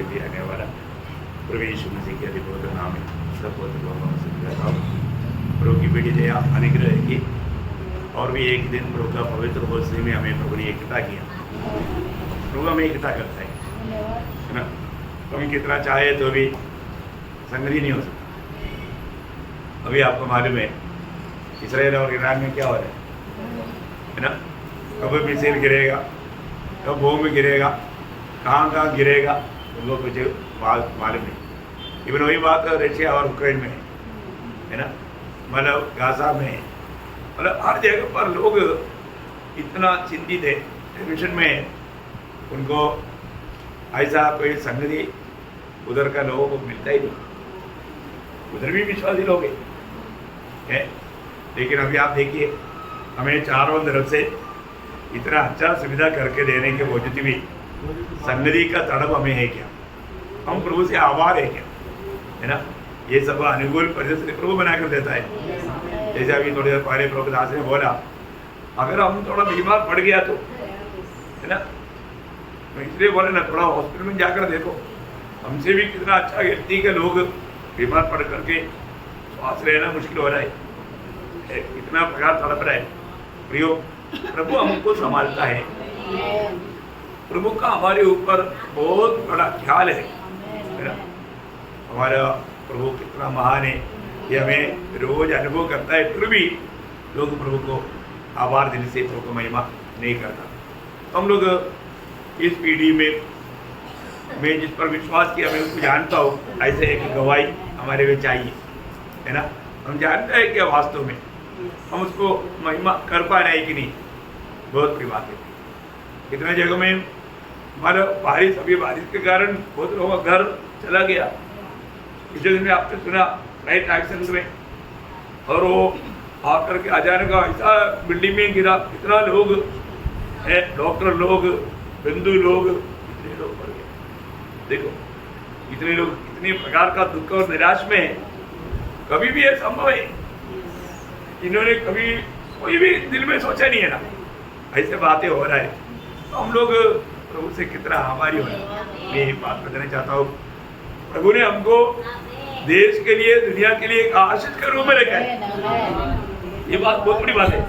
भी आने वाला प्रभु यीशु मसीह के अधिपति नाम में सब प्रभु की बेटी दया अनुग्रह की और भी एक दिन प्रभु का पवित्र भोजन में हमें प्रभु ने इकट्ठा किया। प्रभु हमें इकट्ठा करता है ना। हम कितना चाहे तो भी संगति नहीं हो सकता। अभी आपको मालूम है इसराइल और ईरान में क्या हो रहा है ना। कब मिसाइल गिरेगा, कब बम गिरेगा, कहाँ गिरेगा उनको कुछ मालूम नहीं। इवन वही बात रशिया और यूक्रेन में है ना, मतलब गाजा में, मतलब हर जगह पर लोग इतना चिंतित है, टेंशन में है। उनको ऐसा कोई संगति उधर का लोगों को मिलता ही नहीं। उधर भी विश्वासी लोग हैं, लेकिन अभी आप देखिए हमें चारों तरफ से इतना अच्छा सुविधा करके देने के बावजूद भी संगति का तड़प हमें है क्या? हम प्रभु से आभार है क्या? है ना। ये सब अनुकूल परिस्थिति प्रभु बना कर देता है। जैसे अभी थोड़ी देर पहले प्रभु दास ने बोला, अगर हम थोड़ा बीमार पड़ गया तो है ना, इसलिए बोले ना थोड़ा हॉस्पिटल में जाकर देखो। हमसे भी कितना अच्छा व्यक्ति के लोग बीमार पड़ करके श्वास लेना मुश्किल हो रहा है, कितना प्रकार तड़प रहा है। प्रियो, प्रभु हमको संभालता है। प्रभु का हमारे ऊपर बहुत बड़ा ख्याल है ना। हमारा प्रभु कितना महान है ये हमें रोज अनुभव करता है, फिर भी लोग प्रभु को आभार देने से प्रभु को महिमा नहीं करता। हम लोग इस पीढ़ी में मैं जिस पर विश्वास किया मैं उसको जानता हूँ, ऐसे एक गवाही हमारे में चाहिए है ना। हम जानते हैं कि वास्तव में हम उसको महिमा कर पा रहे हैं कि नहीं, बहुत बड़ी बात है। कितने जगह में हमारा बारिश, अभी बारिश के कारण बहुत लोगों का घर चला गया। इस जगह में आपने सुना राइट एक्सीडेंट में, और वो आकर के अचानक ऐसा बिल्डिंग में गिरा। कितना लोग है, डॉक्टर लोग, बंधु लोग, इतने लोग मर गए। देखो इतने लोग इतने प्रकार का दुख और निराश में है। कभी भी ये संभव है, इन्होंने कभी कोई भी दिल में सोचा नहीं है ना, ऐसे बातें हो रहा है। तो हम लोग प्रभु से कितना आभारी हो। मैं एक बात बताना चाहता हूँ, प्रभु ने हमको देश के लिए, दुनिया के लिए एक आशीष के रूप में रखा है। ये बात बहुत बड़ी बात है।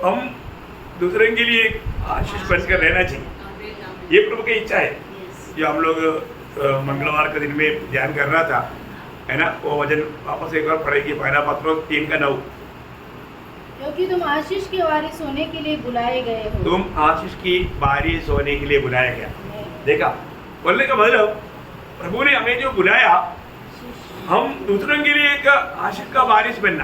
हम दूसरे के लिए एक आशीष बनकर रहना चाहिए, ये प्रभु की इच्छा है। जो हम लोग मंगलवार के दिन में ध्यान कर रहा था है ना, वो वचन वापस एक बार पढ़ेगी, पहला पत्रोस 3:9। क्योंकि तुम आशीष के वारिस होने के लिए बुलाए गए हो। तुम आशीष की वारिस होने के लिए बुलाया गया। देखा, बोलने का मतलब प्रभु ने हमें जो बुलाया, हम दूसरों के लिए एक आशीष का वारिस बनना।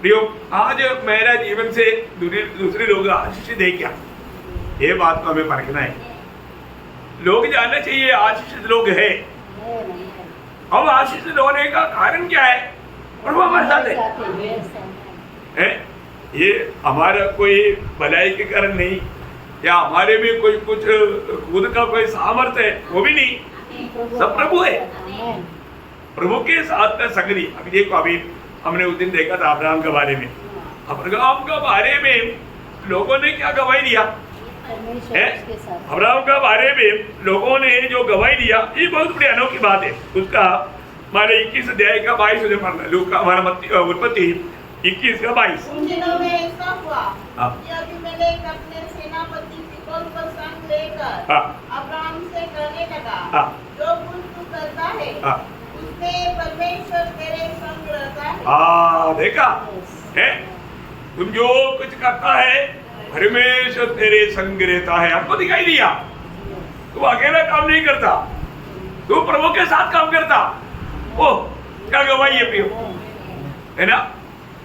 प्रियो, आज मेरा जीवन से दूसरे लोग आशीष दे क्या, ये बात को हमें परखना है। लोग जानना चाहिए आशीषित लोग है। अब आशीषित होने का कारण क्या है? प्रभु हमारे साथ है। ये हमारा कोई भलाई के कारण नहीं, या हमारे में कोई कुछ खुद का कोई सामर्थ्य है, वो भी नहीं, सब प्रभु है। प्रभु के साथ का संगति। अभी देखो, अभी हमने उस दिन देखा था अब्राहम के बारे में। अब्राहम के बारे में लोगों ने क्या गवाही दिया है? अब्राहम के बारे में लोगों ने जो गवाही दिया, ये बहुत बड़ी अनोखी बात है। उसका हमारे 21 अध्याय का 22 से पढ़ना, लूका हमारा उत्पत्ति 21 का 22। उन दिनों में ऐसा हुआ कि अबीमेलेक अपने सेनापति फिकोल को संग लेकर अब्राहम से कहने लगा, जो कुछ तू करता है उसमें परमेश्वर तेरे संग रहता है। देखा है, तुम जो कुछ करता है परमेश्वर तेरे संग रहता है। आपको दिखाई दिया, तू अकेला काम नहीं करता, तू प्रभु के साथ काम करता। ओह, क्या गवाही है प्रियो, है ना।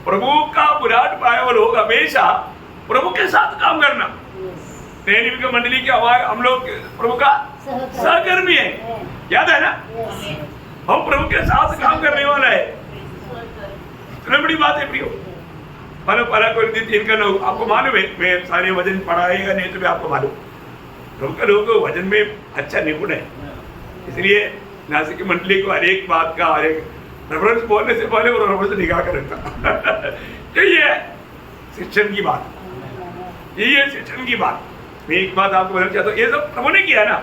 प्रभु का बुलाहट पाए वो लोग हमेशा प्रभु के साथ काम करना। नैनिक मंडली के हम लोग प्रभु का सहकर्मी है, याद है ना। हम प्रभु के साथ काम करने वाला है। इतनी बड़ी बात है प्रियो। पहला कोई 3:9 आपको मालूम है, मैं सारे वजन पढ़ाएगा नहीं तो भी आपको मालूम, प्रभु के लोग वजन में अच्छा निपुण है। इसलिए नासिक की मंडली को हर एक बात का, हर एक रेफरेंस बोलने से पहले वो रेफरेंस निकाल कर रखता। तो ये शिक्षण की बात, ये शिक्षण की बात। मैं एक बात आपको बताना चाहता हूँ, ये सब प्रभु ने किया ना,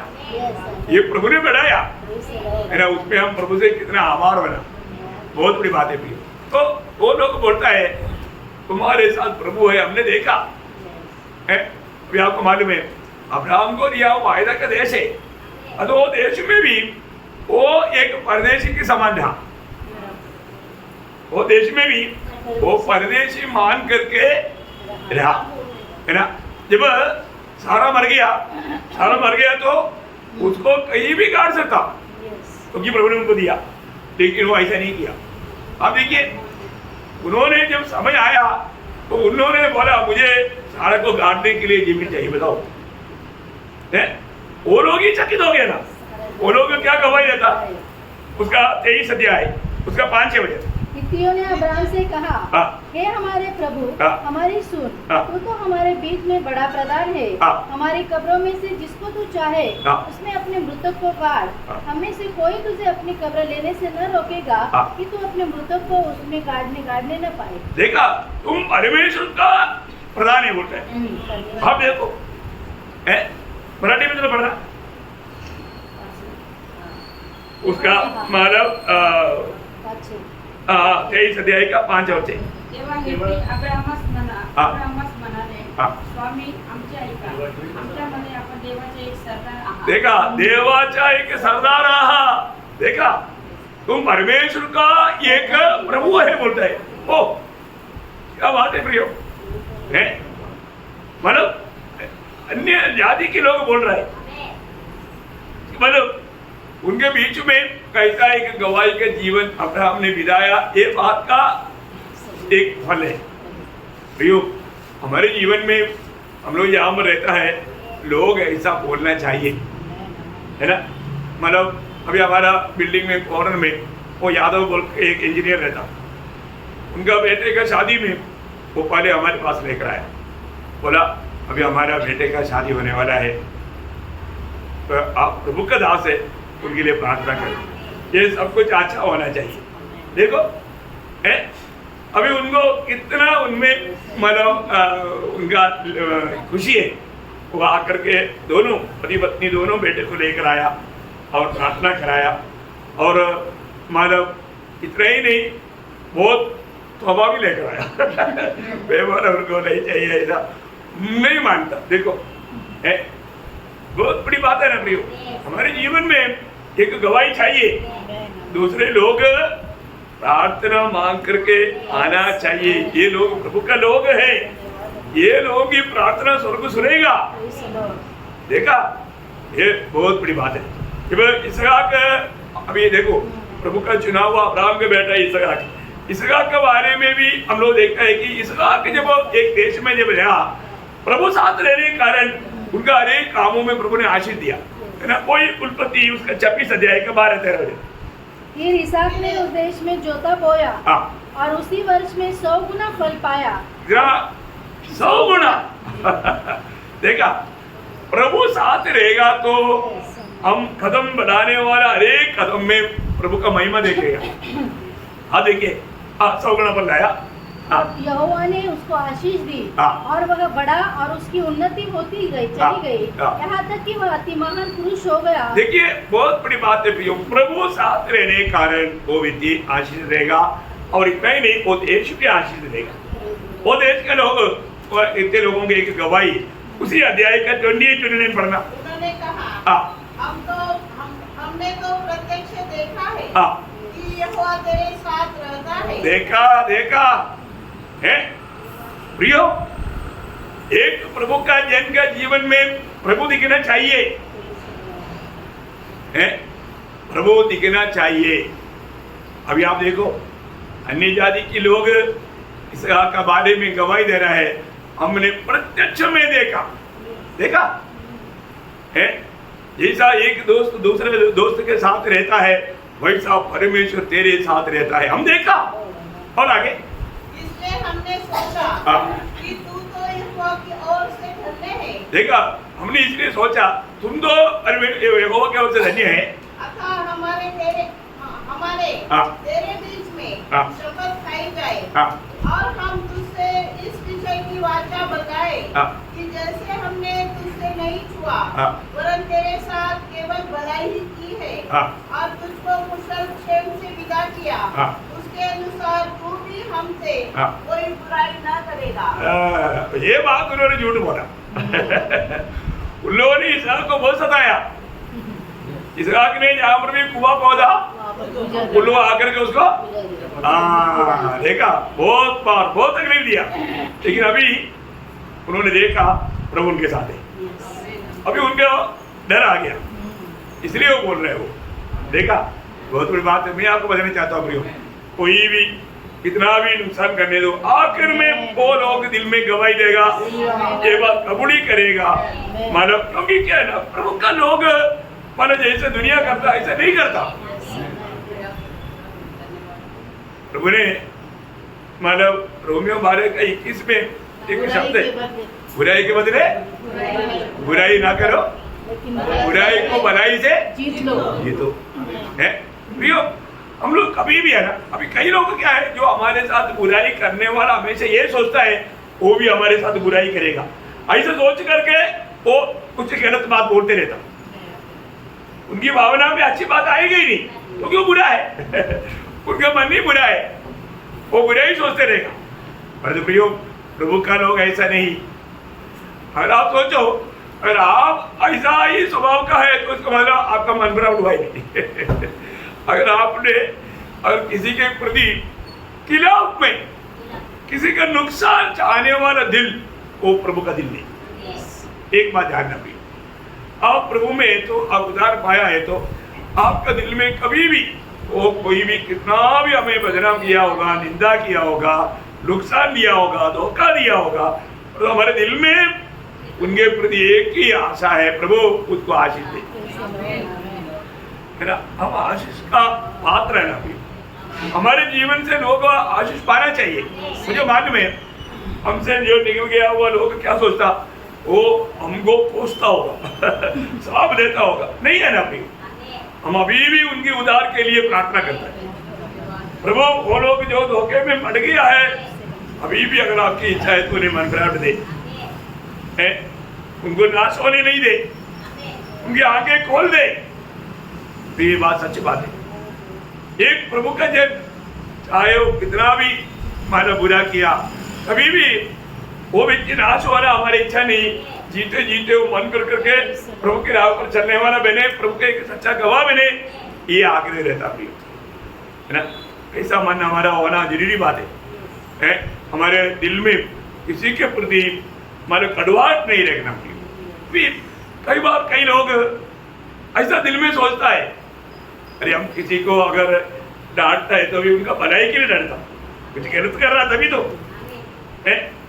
ये प्रभु ने बढ़ाया है ना, उसमें हम प्रभु से कितना आभार बना, बहुत बड़ी बात है प्रिय। तो वो लोग बोलता है तुम्हारे साथ प्रभु है, हमने देखा है। अभी आपको मालूम है अब्राहम को दिया वो वायदा का देश है, तो वो देश में भी वो एक परदेशी के समान रहा, वो देश में भी वो परदेशी मान करके रहा है ना। जब सारा मर गया तो उसको कहीं भी काट सकता क्योंकि प्रभु ने उनको दिया, लेकिन वो ऐसा नहीं किया। अब देखिए उन्होंने जब समय आया तो उन्होंने बोला मुझे सारा को काटने के लिए जमीन चाहिए, बताओ है? वो लोग ही चकित हो गया ना, वो लोग क्या गवाही देता, उसका 23 अध्याय उसका 5-6 बजे हित्तियों ने अब्राहम से कहा, हे हमारे प्रभु, हमारी सुन, तू तो हमारे बीच में बड़ा प्रधान है, हमारी कब्रों में से जिसको तू चाहे उसमें अपने मृतक को काट, हमें से कोई तुझे अपनी कब्र लेने से न रोकेगा कि तू अपने मृतक को उसमें गाड़ने न पाए। देखा, तुम परमेश्वर का प्रधान है बोलते हैं। अब देखो मराठी में तो पढ़ रहा उसका मतलब 23 अध्याय का 5 और 6। तेव्हा हित्ती अब्राहमास म्हणाले, स्वामी आमचे ऐका, आमच्यामध्ये आपण देवाचे एक सरदार आहात। देखा, देवाचा एक सरदार आहात, देखा तुम परमेश्वर का एक प्रभु है बोलता है। ओ क्या बात है प्रियो, है मतलब अन्य जाति के लोग बोल रहे हैं, मतलब उनके बीच में कैसा एक गवाही का जीवन अब्राहम ने बिताया, ये बात का एक फल है। प्रियो, हमारे जीवन में हम लोग यहाँ पर रहता है, लोग ऐसा बोलना चाहिए, है ना। मतलब अभी हमारा बिल्डिंग में कॉर्नर में वो यादव बोल के एक इंजीनियर रहता, उनका बेटे का शादी में वो पहले हमारे पास लेकर आया, बोला अभी हमारा बेटे का शादी होने वाला है, तो आप प्रभु का दास है, उनके लिए प्रार्थना करें, ये सब कुछ अच्छा होना चाहिए। देखो है अभी उनको कितना उनमें मतलब उनका खुशी है, वो आकर के दोनों पति पत्नी दोनों बेटे को लेकर आया और प्रार्थना कराया, और मतलब इतना ही नहीं बहुत तौबा भी लेकर आया बेवर उनको नहीं चाहिए, ऐसा नहीं मानता। देखो है बहुत बड़ी बात है ना प्रियो, हमारे जीवन में एक गवाही चाहिए, दूसरे लोग प्रार्थना मांग करके आना चाहिए। ये लोग प्रभु का लोग है, ये लोग ही प्रार्थना स्वर्ग सुनेगा। देखा, ये बहुत बड़ी बात है। इसहाक, अभी देखो प्रभु का चुना हुआ अब्राहम का बेटा इसहाक, इसहाक के बारे में भी हम लोग देखते हैं कि इसहाक जब एक देश में जब रहा, प्रभु साथ रहने के कारण उनका अनेक कामों में प्रभु ने आशीष दिया, है ना। कोई उत्पत्ति उसका 26 अध्याय का 12-13। फिर इसहाक ने उस देश में जोता बोया और उसी वर्ष में 100 गुना फल पाया। 100 गुना देखा, प्रभु साथ रहेगा तो हम कदम बढ़ाने वाला हरेक कदम में प्रभु का महिमा देखेगा। हाँ देखिए, 100 गुना फल लाया। यहोवा ने उसको आशीष दी और वह बड़ा और उसकी उन्नति होती गई, चली गई, यहाँ तक कि वह अति महान पुरुष हो गया। देखिए बहुत बड़ी बात है प्रियो, प्रभु साथ रहने के कारण वो व्यक्ति आशीष रहेगा, और इतना ही नहीं वो देश भी आशीष देगा। वो देश के लोग इतने लोगों की एक गवाही उसी अध्याय का 28-29 पढ़ना। उन्होंने कहा हमने तो प्रत्यक्ष देखा है कि यहोवा तेरे साथ रहता है। देखा है प्रियो, एक प्रभु का जन का जीवन में प्रभु दिखना चाहिए, है प्रभु दिखना चाहिए। अभी आप देखो अन्य जाति के लोग इसहाक के बारे में गवाही दे रहा है, हमने प्रत्यक्ष में देखा है। जैसा एक दोस्त दूसरे दोस्त के साथ रहता है, वैसा परमेश्वर तेरे साथ रहता है, हम देखा। और आगे इसलिए हमने सोचा कि तू तो यहोवा की ओर से धन्य है। देखा, हमने इसलिए सोचा तुम तो यहोवा की ओर से धन्य है, अतः हमारे तेरे बीच में हाँ। शपथ खाई जाए हाँ। और हम तुझसे इस विषय की वाचा बताए हाँ। कि जैसे हमने तुझसे नहीं छुआ हाँ। वरन तेरे साथ केवल भलाई ही की है हाँ। और तुझको कुशल क्षेम से विदा किया हाँ। उसके अनुसार तू भी हमसे हाँ। कोई बुराई न करेगा। ये बात उन्होंने झूठ बोला। उन लोगों ने इसहाक को बहुत सताया। इसहाक ने जहां पर भी कुआं खोदा उन लोग आकर के उसको देखा, बहुत बार बहुत तकलीफ दिया, लेकिन अभी उन्होंने देखा प्रभु उनके साथ है। अभी उनको डर आ गया, इसलिए वो बोल रहे हो। देखा, बहुत बड़ी बात है। मैं आपको बताना चाहता हूँ प्रियो, कोई भी कितना भी नुकसान करने दो, आखिर में वो लोग दिल में गवाही देगा, ये बात कबूल ही करेगा। मानो क्योंकि क्या है ना, प्रभु का लोग मानो जैसे दुनिया करता ऐसा नहीं करता। प्रभु ने मतलब रोमियो 12:21 में एक शब्द है, बुराई के बदले बुराई ना करो, बुराई को भलाई से जीतो। है प्रियो, हम लोग कभी भी है ना, अभी कई लोग क्या है जो हमारे साथ बुराई करने वाला हमेशा ये सोचता है वो भी हमारे साथ बुराई करेगा, ऐसा सोच करके वो कुछ गलत बात बोलते रहता। उनकी भावना में अच्छी बात आएगी ही नहीं, क्योंकि वो बुरा है। उनका मन ही बुरा है, वो बुरा ही सोचते रहेगा। पर प्रियो, प्रभु का लोग ऐसा नहीं। अगर आप सोचो, अगर आप ऐसा ही स्वभाव का है तो उसका मतलब आपका मन बुरा हुआ ही नहीं। अगर आपने अगर किसी के प्रति खिलाफ में किसी का नुकसान चाहने वाला दिल, वो प्रभु का दिल नहीं। एक बात ध्यान रखिए, आप प्रभु में तो आप उद्धार पाया है तो आपका दिल में कभी भी वो कोई भी कितना भी हमें बदनाम किया होगा, निंदा किया होगा, नुकसान दिया होगा, धोखा दिया होगा, तो हमारे दिल में उनके प्रति एक ही आशा है, प्रभु उसको आशीष दे। हम आशीष का पात्र है ना, हमारे जीवन से लोग आशीष पाना चाहिए। मुझे मालूम है हमसे जो निकल गया हुआ लोग क्या सोचता, वो हमको कोसता होगा, श्राप देता होगा, नहीं है ना भाई। हम अभी भी उनकी उद्धार के लिए प्रार्थना करते हैं। प्रभु वो लोग जो धोखे में पड़ गया है, अभी भी अगर आपकी इच्छा है तो उन्हें मन फिरावट दे, उनको नाश होने नहीं दे, उनकी आंखें खोल दे। तो ये बात सच्ची बात है। एक प्रभु का जब चाहे वो कितना भी मानो बुरा किया, कभी भी वो व्यक्ति नाश होना हमारी इच्छा नहीं। जीते जीते वो मन कर करके प्रभु के राह पर चलने वाला बने, प्रभु के एक सच्चा गवाह बने, ये आग्रह रहता है ना। ऐसा मन हमारा होना जरूरी बात है। हमारे दिल में किसी के प्रति हमारे कड़वाहट नहीं रखना। फिर कई बार कई लोग ऐसा दिल में सोचता है, अरे हम किसी को अगर डांटता है तो भी उनका भलाई के लिए डांटता, कुछ गलत कर रहा तभी तो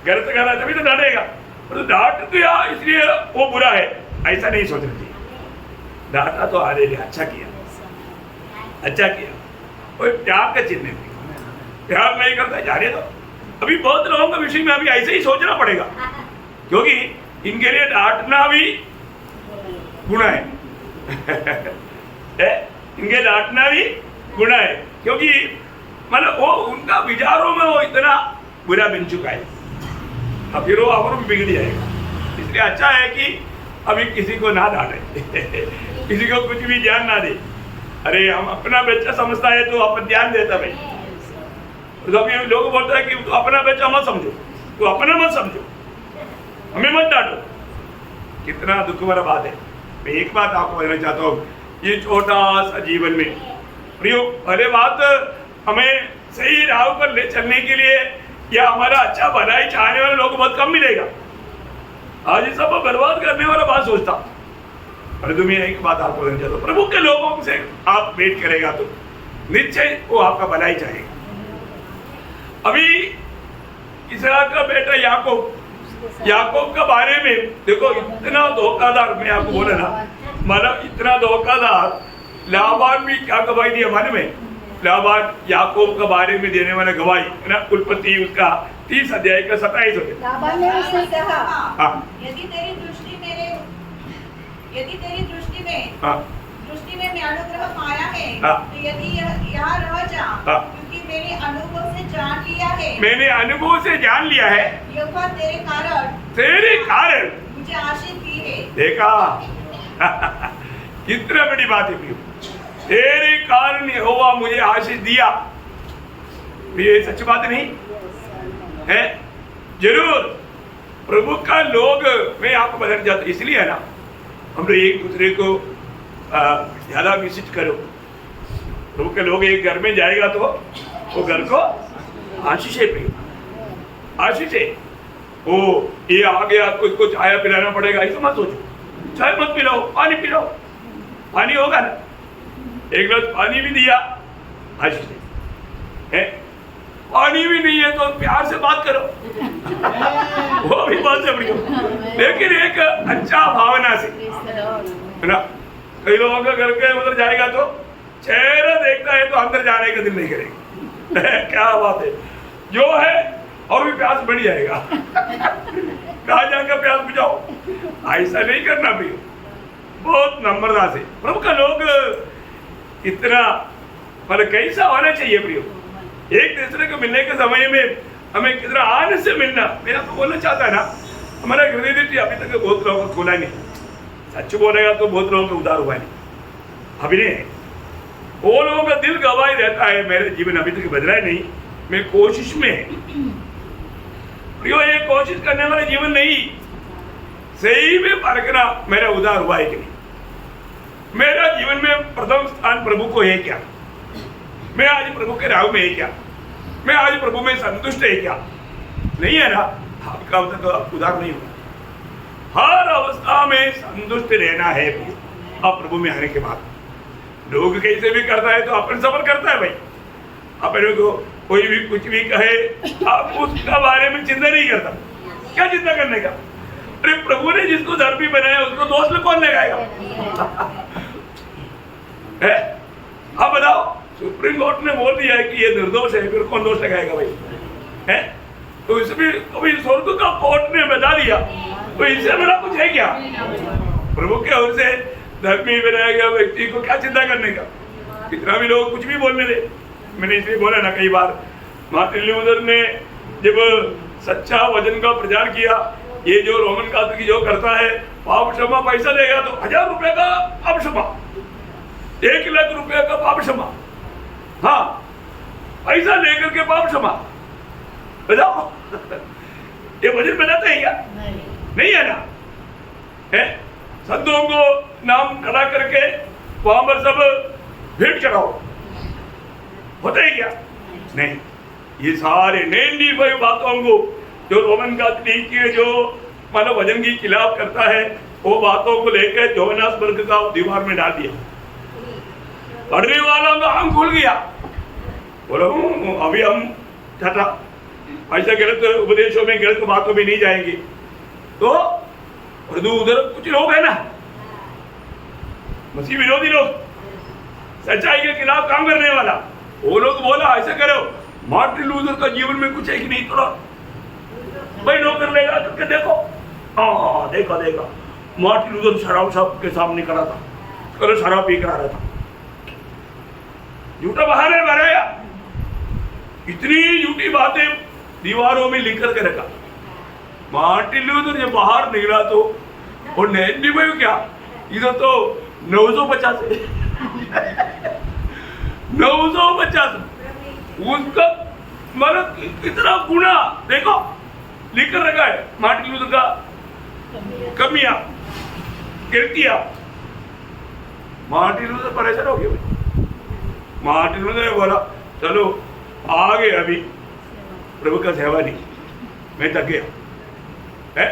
गलत कर रहा तभी तो डांटेगा, तो डांट दिया इसलिए वो बुरा है, ऐसा नहीं सोचना चाहिए। डांटा तो आने लिए अच्छा किया, अच्छा किया, कोई प्यार का चिन्ह नहीं, प्यार नहीं करता जाने दो। अभी बहुत लोगों के विषय में अभी ऐसे ही सोचना पड़ेगा, क्योंकि इनके लिए डांटना भी गुनाह है। इनके डांटना भी गुनाह है, क्योंकि मतलब वो उनका विचारों में वो इतना बुरा बन चुका है, अब फिर वो और भी बिगड़ जाएगा। इसलिए अच्छा है कि अभी किसी को ना डांटे, किसी को कुछ भी ध्यान ना दे। अरे हम अपना बच्चा समझता है तो अपन ध्यान देता भाई, तो अभी लोग बोलते हैं कि तू अपना बच्चा मत समझो, तू अपना मत समझो, हमें मत डांटो। कितना दुख वाला बात है। मैं एक बात आपको बताना चाहता हूँ, ये छोटा सा जीवन में प्रियो, अरे बात हमें सही राह पर ले चलने के लिए या हमारा अच्छा भलाई चाहने वाले लोग बहुत कम मिलेगा। आज ये सब बर्बाद करने वाला बात सोचता। अरे तुम्हें एक बात आपको बताना चाहता हूँ, प्रभु के लोगों से आप भेंट करेगा तो निश्चय वो आपका भलाई चाहेगा। अभी इसहाक का बेटा याकूब का बारे में देखो, इतना धोखादार, मैं आपको बोला ना, मतलब इतना धोखादार लाबान भी क्या गवाही दी हमारे में। लाबान याकूब के बारे में देने वाला गवाही ना, उत्पत्ति उसका 30 अध्याय का 27 होते। लाबान ने उससे कहा, यदि तेरी दृष्टि में दृष्टि में मैं अनुग्रह पाया है, हाँ। तो यदि यहाँ रह जा, हाँ। क्योंकि मैंने अनुभव से जान लिया है, मैंने अनुभव से जान लिया है, यहोवा तेरे कारण मुझे आशीष दी है। देखा कितना बड़ी बात है प्रियो, तेरे कारण यहोवा मुझे आशीष दिया। ये सच बात नहीं है? जरूर प्रभु का लोग में आप बदल जाते, इसलिए है ना हम लोग एक दूसरे को ज्यादा विजिट करो। प्रभु के लोग एक घर में जाएगा तो वो घर को आशीष है प्रियो, आशीष है। ओ ये आ गया, कुछ चाय पिलाना पड़ेगा ऐसा मत सोचो, चाय मत पिलाओ, पानी पिलाओ, पानी होगा ना, एक गिलास पानी भी दिया आशीष है। पानी भी नहीं है तो प्यार से बात करो वो भी बात है प्रियो, लेकिन एक अच्छा भावना से, है ना। कई लोगों का घर के उधर जाएगा तो चेहरा देखता है तो अंदर जाने का दिल नहीं करेगा क्या बात है, जो है और भी प्यास बढ़ जाएगा कहा जाकर प्यास बुझाओ, ऐसा नहीं करना प्रियो। बहुत नम्रता से प्रभु का लोग इतना पर कैसा होना चाहिए प्रियो, एक दूसरे को मिलने के समय में हमें कितना आनंद से मिलना। मेरा तो बोलना चाहता है ना, हमारा हृदय दृष्टि अभी तक बहुत लोगों को खोला नहीं, सच बोलेगा तो बहुत लोगों को उधार हुआ नहीं, अभी नहीं। वो लोगों का दिल गवाही रहता है, मेरे जीवन अभी तक बदला नहीं, मैं कोशिश में है प्रियो। ये कोशिश करने वाला जीवन नहीं, सही में परखना मेरा उधार हुआ है कि नहीं, मेरा जीवन में प्रथम स्थान प्रभु को है क्या, मैं आज प्रभु के राह में है क्या, मैं आज प्रभु में संतुष्ट है क्या, नहीं है ना। आपका तक उधार नहीं हुआ, हर अवस्था में संतुष्ट रहना है अब प्रभु में आने के बाद। लोग कैसे भी करता है तो अपन सफर करता है भाई, अपने को कोई भी कुछ भी कहे आप उसका बारे में चिंता नहीं करता, क्या चिंता करने का। अरे प्रभु ने जिसको धर्मी बनाया उसको दोष कौन लगाएगा है? आप बताओ, सुप्रीम कोर्ट ने बोल दिया है कि ये निर्दोष है, फिर कौन दोष लगाएगा भाई है? तो इसमें अभी स्वर्ग का कोर्ट ने बता दिया, तो इससे मेरा कुछ है क्या? प्रभु के ओर से धर्मी बनाया गया व्यक्ति को क्या चिंता करने का, कितना भी लोग कुछ भी बोलने दे। मैंने इसलिए बोला ना कई बार, मार्टिन लूथर ने जब सच्चा वचन का प्रचार किया, ये जो रोमन कैथोलिक जो करता है पाप क्षमा पैसा देगा तो 1000 रुपए का पाप क्षमा, 1 लाख रुपए का पाप क्षमा, हाँ पैसा लेकर के पाप क्षमा, बताओ ये वचन बनाते हैं क्या? नहीं है ना, है? संतों को नाम खड़ा करके वहां पर सब भेंट चढ़ाओ, होता है क्या? नहीं, ये सारे 95 बातों को जो रोमन कैथोलिक के जो मानव वचन की खिलाफ करता है, वो बातों को लेकर जोहान्सबर्ग का दीवार में डाल दिया। पढ़ने वालों का आंख खुल गया, बोलो अभी हम छठा ऐसा गलत उपदेशों में गलत बातों में नहीं जाएंगे। तो उधर कुछ लोग है ना मसीह विरोधी लोग, सच्चाई के खिलाफ काम करने वाला, वो लोग बोला ऐसा करो, मार्टिन लूथर का जीवन में कुछ है कि नहीं, थोड़ा भाई नौकर लेगा करके देखो, हाँ देखा देखा मार्टिन लूथर शराब सबके सामने खड़ा था, करो शराब पी कर आ रहा था, झूठा बहाने बनाया, इतनी झूठी बातें दीवारों में लिख करके रखा। मार्टिन लूथर जब बाहर निकला तो और नहीं भाई क्या, इधर तो 950 950 उसका मतलब कितना गुना देखो लिख कर रखा है। मार्टिन लूथर का कमियां गिरतियां, मार्टिन लूथर परेशान हो गया भाई। मार्टिन लूथर ने बोला चलो आगे अभी प्रभु का सेवा नहीं, मैं थक गया है।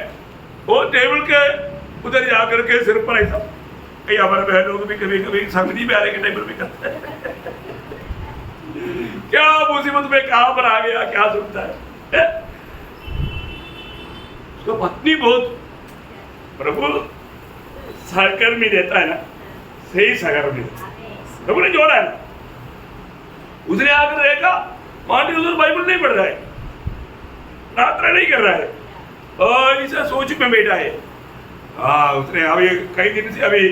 वो टेबल के उधर जाकर के सिर पर ऐसा, कई हमारे बहन लोग भी कभी कभी संगति में आने के टाइम पर भी करते हैं क्या मुसीबत में कहां पर आ गया, क्या सुनता है? उसको पत्नी बहुत प्रभु सहकर्मी देता है ना, सही सहकर्मी प्रभु ने जोड़ा है ना। उसने आकर देखा मार्टिन लूथर बाइबल नहीं पढ़ रहा है, प्रार्थना नहीं कर रहा है, और इसे सोच में बैठा है। हाँ उसने अभी कई दिन से अभी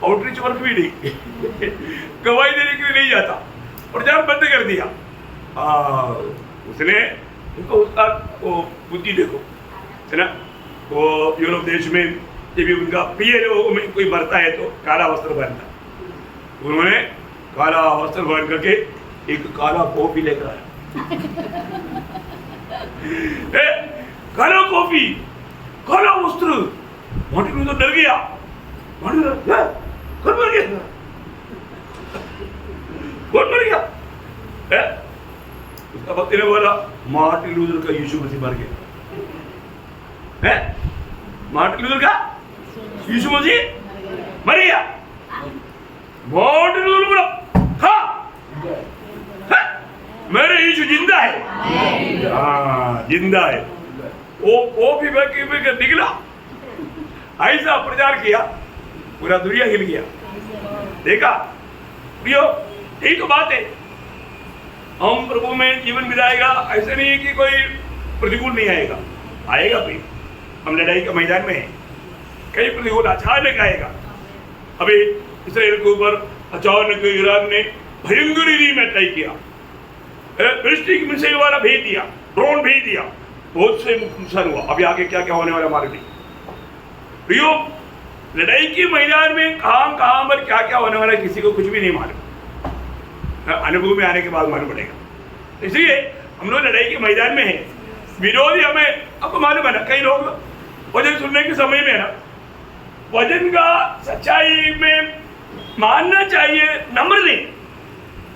आउटरीच वर्क भी नहीं गवाही देने के लिए नहीं जाता, प्रचार बंद कर दिया। उसने उनको उसका वो बुद्धि देखो, है ना। वो यूरोप देश में जब भी उनका प्रिय लोगों में कोई मरता है तो काला वस्त्र पहनता, उन्होंने काला वस्त्र पहन करके एक काला कॉफी लेकर आया काला कॉफी, काला वस्त्र। मार्टिन लूथर डर गया, कौन मर गया, कौन मर गया? उसका भक्त ने बोला मार्टिन लूथर का यीशु मसीह मर गया है। मार्टिन लूथर का यीशु मसीह मर गया। मार्टिन लूथर बोला हाँ मेरे यीशु जिंदा है, हाँ जिंदा है। वो भी निकला, ऐसा प्रचार किया, पूरा दुनिया हिल गया। देखा प्रियो, यही तो बात है। हम प्रभु में जीवन बिताएगा, ऐसा नहीं है कि कोई प्रतिकूल नहीं आएगा, आएगा भी। हम लड़ाई के मैदान में हैं, कई प्रतिकूल अचानक आएगा। अभी इसराइल के ऊपर अचानक ईरान ने भयंकर रीति में अटैक किया, बैलिस्टिक मिसाइल वाला भेज दिया, ड्रोन भेज दिया, बहुत से नुकसान हुआ। अभी आगे क्या क्या होने वाला हमारे लिए प्रियो, लड़ाई के मैदान में कहां पर क्या क्या होने वाला है किसी को कुछ भी नहीं मालूम, अनुभव में आने के बाद मालूम पड़ेगा। इसलिए हम लोग लड़ाई के मैदान में हैं। विरोधी हमें आपको मालूम है ना, कई लोग वचन सुनने के समय में ना वचन का सच्चाई में मानना चाहिए, नम्र नहीं,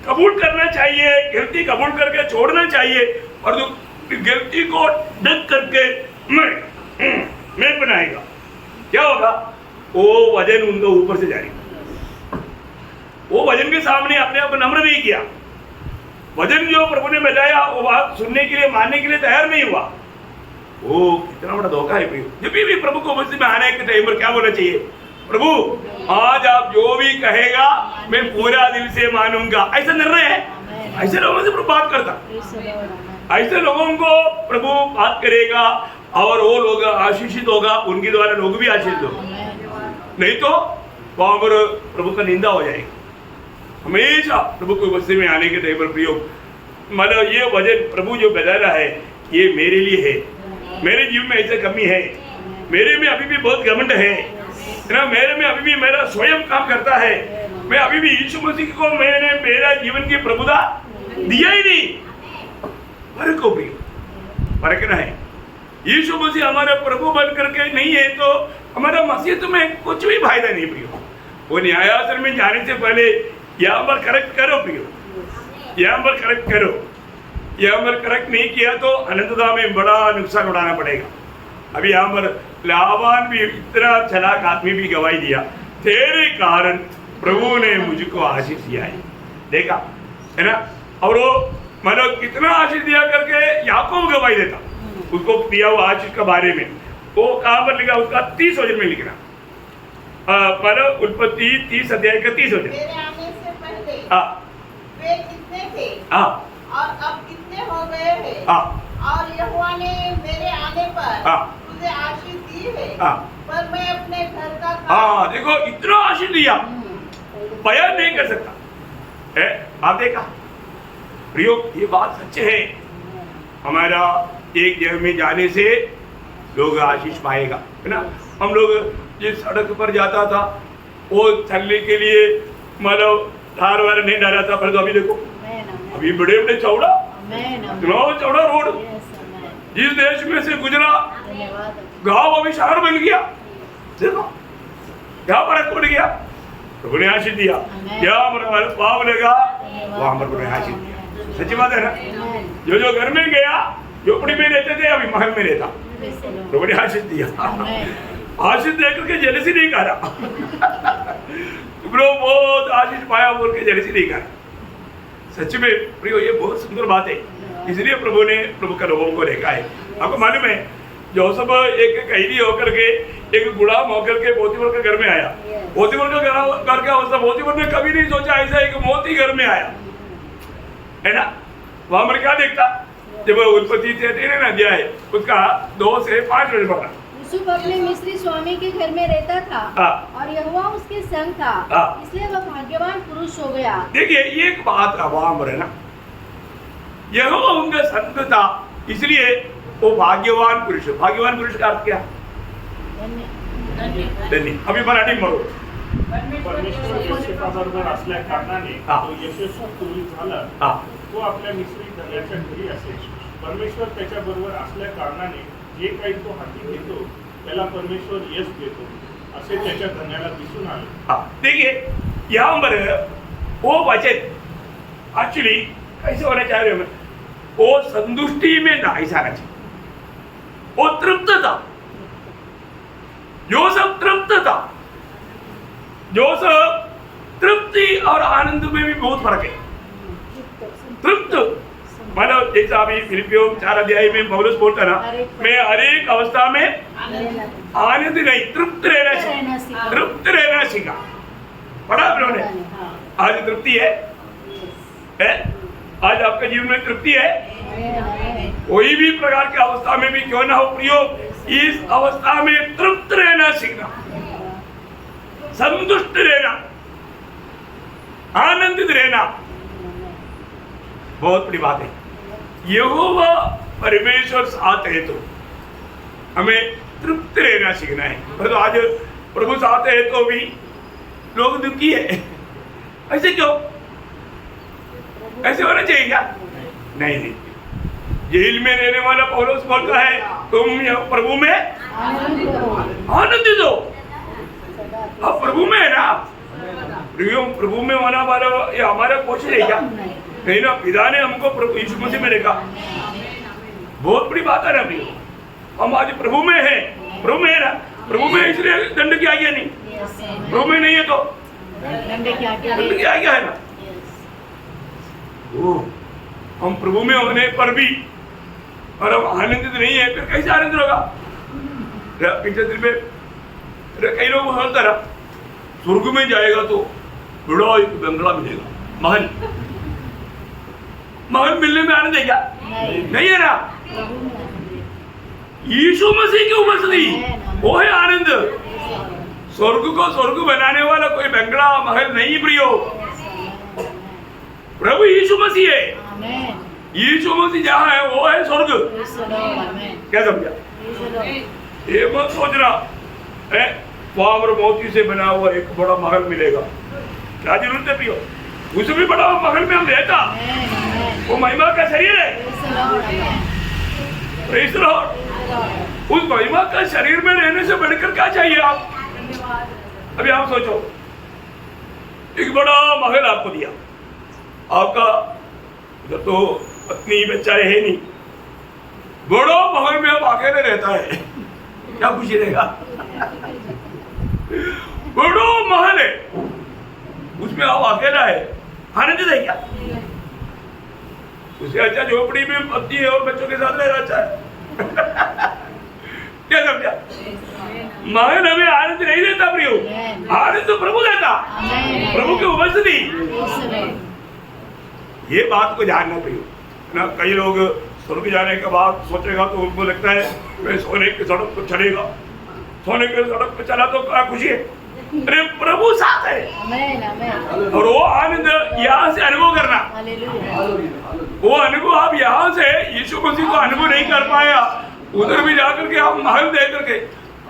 कबूल करना चाहिए, गलती कबूल करके छोड़ना चाहिए, और जो गलती को ढक करके मैं बनाएगा, क्या होगा? वो वजन उनका ऊपर से जाएगा। वो वजन के सामने अपने आप नम्र नहीं किया, वजन जो प्रभु ने बताया वो बात सुनने के लिए, मानने के लिए तैयार नहीं हुआ। वो कितना बड़ा धोखा है प्रियो। जब भी प्रभु को मस्जिद में आने के टाइम पर क्या बोलना चाहिए? प्रभु आज आप जो भी कहेगा मैं पूरा दिल से मानूंगा, ऐसा निर्णय है। ऐसे लोगों से प्रभु बात करता, ऐसे लोगों को प्रभु बात करेगा और वो लोग आशीषित होगा, उनके द्वारा लोग भी आशीषित होगा। नहीं तो वहां पर प्रभु का निंदा हो जाएगा। हमेशा प्रभु को मस्जिद में आने के टाइम पर प्रयोग, मतलब ये वजन प्रभु जो बता रहा है ये मेरे लिए है, मेरे जीवन में ऐसे कमी है, मेरे में अभी भी बहुत घमंड है ना, मेरे में अभी भी मेरा स्वयं काम करता है, मैं अभी भी यीशु मसीह को मैंने मेरा जीवन की प्रभुता दिया ही नहीं। फर्क को भी परखना है। यीशु मसीह हमारा प्रभु बन करके नहीं है तो हमारा मसीह में कुछ भी फायदा नहीं प्रियो। वो न्यायासन में जाने से पहले यहाँ पर करेक्ट करो प्रियो, यहाँ पर करेक्ट करो। यहाँ पर करेक्ट नहीं किया तो अनंतता में बड़ा नुकसान उठाना पड़ेगा। अभी यहाँ पर लाबान भी इतना चालाक आदमी भी गवाही दिया, तेरे कारण प्रभु ने मुझको आशीष दिया है। देखा है ना, और वो मतलब कितना आशीष दिया करके याकूब गवाही देता उसको दिया हुआ आशीष के बारे में। वो कहाँ पर लिखा? उसका 30 वचन में लिखना, मतलब उत्पत्ति 30 अध्याय का 30 वचन। मेरे आने से पहले वे कितने थे और अब कितने हो गए हैं, और यहोवा ने मेरे आने पर तुझे आशीष दी है, पर मैं अपने घर का देखो इतना आशीष दिया, बयान नहीं कर सकता है। आप देखा प्रियो, ये बात सच है। हमारा एक जगह में जाने से लोग आशीष पाएगा, है ना। हम लोग जिस सड़क पर जाता था वो चलने के लिए मतलब धार वार नहीं डाला था, पर अभी देखो अभी बड़े बड़े चौड़ा रोड, जिस देश में से गुजरा गांव अभी शहर बन गया। देखो यहाँ पर टूट गया, प्रभु ने आशीष दिया। क्या पाप लगा वहां पर प्रभु ने आशीष दिया। सच्ची बात है ना। जो घर में गया, झोपड़ी में रहते थे, अभी महल में रहता, प्रभु ने आशीष दिया। आशीष देकर के जेलसी नहीं करा प्रभु बहुत आशीष पाया बोल के जेलसी नहीं करा। सच में प्रियो ये बहुत सुंदर बात है। इसलिए प्रभु ने प्रभु का लोगों को देखा है। आपको मालूम है जोसेफ एक कैदी होकर के, एक गुलाम होकर के पोतीफर के घर में आया। पोतीफर का घर का अवस्था, पोतीफर ने कभी नहीं सोचा ऐसा एक मोती घर में आया, है ना। वहां पर क्या देखता? जब उत्पत्ति 3 अध्याय उसका 2 से 5 वचन पढ़ा, यूसुफ अपने मिस्री स्वामी के घर में रहता था और यहोवा उसके संग था, इसलिए वह भाग्यवान पुरुष हो गया। देखिए ये एक बात वहां पर है ना, यहोवा उनका संग था इसलिए वो भाग्यवान पुरुष। भाग्यवान पुरुष का अर्थ क्या? धन्य। अभी मराठी म्हणू। परमेश्वर योसेफाबरोबर असल्या कारणाने तो यशस्वी पुरुष झाला, तो आपल्या मिस्री धन्याच्या घरी असे। परमेश्वर त्याच्याबरोबर असल्या कारणाने जे काही तो हाती घेतो त्याला परमेश्वर यश देतो, असे त्याच्या धन्याला दिसून आले। देखिए यहाँ पर वो वचन एक्चुअली कैसे होना चाह रहे हो, वो संतुष्टि में ना ऐसा ना चाहिए, वो तृप्त था। योसेफ तृप्त था। योसेफ तृप्ति और आनंद में भी बहुत फर्क है। तृप्त मानो जैसा अभी फिलिपियों 4 अध्याय में पौलुस बोलता ना, मैं हर एक अवस्था में आनंद नहीं तृप्त रहना सीखा। तृप्त रहना सीखा। पढ़ा आप लोगों ने? आज तृप्ति है? आज आपके जीवन में तृप्ति है? कोई भी प्रकार की अवस्था में भी क्यों ना हो प्रियो, इस अवस्था में तृप्त रहना सीखना, संतुष्ट रहना, आनंदित रहना बहुत बड़ी बात है। यहोवा परमेश्वर साथ है तो हमें तृप्त रहना सीखना है। परंतु आज प्रभु साथ है तो भी लोग दुखी है। ऐसे क्यों? ऐसे होना चाहिए क्या? नहीं नहीं। जेल में रहने वाला पौलुस बोलता है तुम प्रभु में आनंदित हो। अब प्रभु में है ना, प्रभु में होना वाला ये हमारा कोशिश है क्या? नहीं ना, पिता ने हमको प्रभु यीशु मसीह में देखा। बहुत बड़ी बात है ना प्रियो, हम आज प्रभु में है। प्रभु में है ना, प्रभु में इसलिए दंड की आज्ञा नहीं, प्रभु में नहीं है तो दंड की आज्ञा है ना। ओ, हम प्रभु में होने पर भी और हम आनंदित नहीं है, फिर कैसे आनंद होगा? पिछले दिन में कई लोग बोलता रहा स्वर्ग में जाएगा तो बड़ा एक बंगला मिलेगा, महल। महल मिलने में आनंद है क्या? नहीं है ना। यीशु मसीह की उपस्थिति वो है आनंद। स्वर्ग को स्वर्ग बनाने वाला कोई बंगला महल नहीं प्रियो, प्रभु यीशु मसीह है। यीशु मसीह जहाँ है वो है स्वर्ग। क्या समझा? ये मत सोचना है वहां पर मोती से बना हुआ एक बड़ा महल मिलेगा, क्या जरूरत है प्रियो? उससे भी बड़ा महल में हम रहता, वो महिमा का शरीर है। Praise the Lord. उस महिमा का शरीर में रहने से बढ़कर क्या चाहिए आप? अभी आप सोचो, एक बड़ा महल आपको दिया, आपका इधर तो पत्नी बच्चा है नहीं, बड़ा महल में आप अकेले रहता है, क्या खुशी रहेगा? बड़ा महल है, उसमें आप अकेला है, आनंदित है क्या? उससे अच्छा झोपड़ी में पत्नी है और बच्चों के साथ रहना अच्छा है। क्या समझा? महल हमें आनंद नहीं देता प्रियो, आनंद तो प्रभु देता, प्रभु की उपस्थिति। ये बात को जानना प्रियो ना। कई लोग स्वर्ग जाने के बाद सोचेगा तो उनको लगता है मैं सोने की सड़क पर चलेगा, सोने की सड़क पर चला तो क्या खुशी है? अरे प्रभु साथ है। और वो आनंद यहाँ से अनुभव करना, वो अनुभव आप यहाँ से यीशु मसीह को अनुभव नहीं कर पाया, उधर भी जाकर के आप महल दे करके,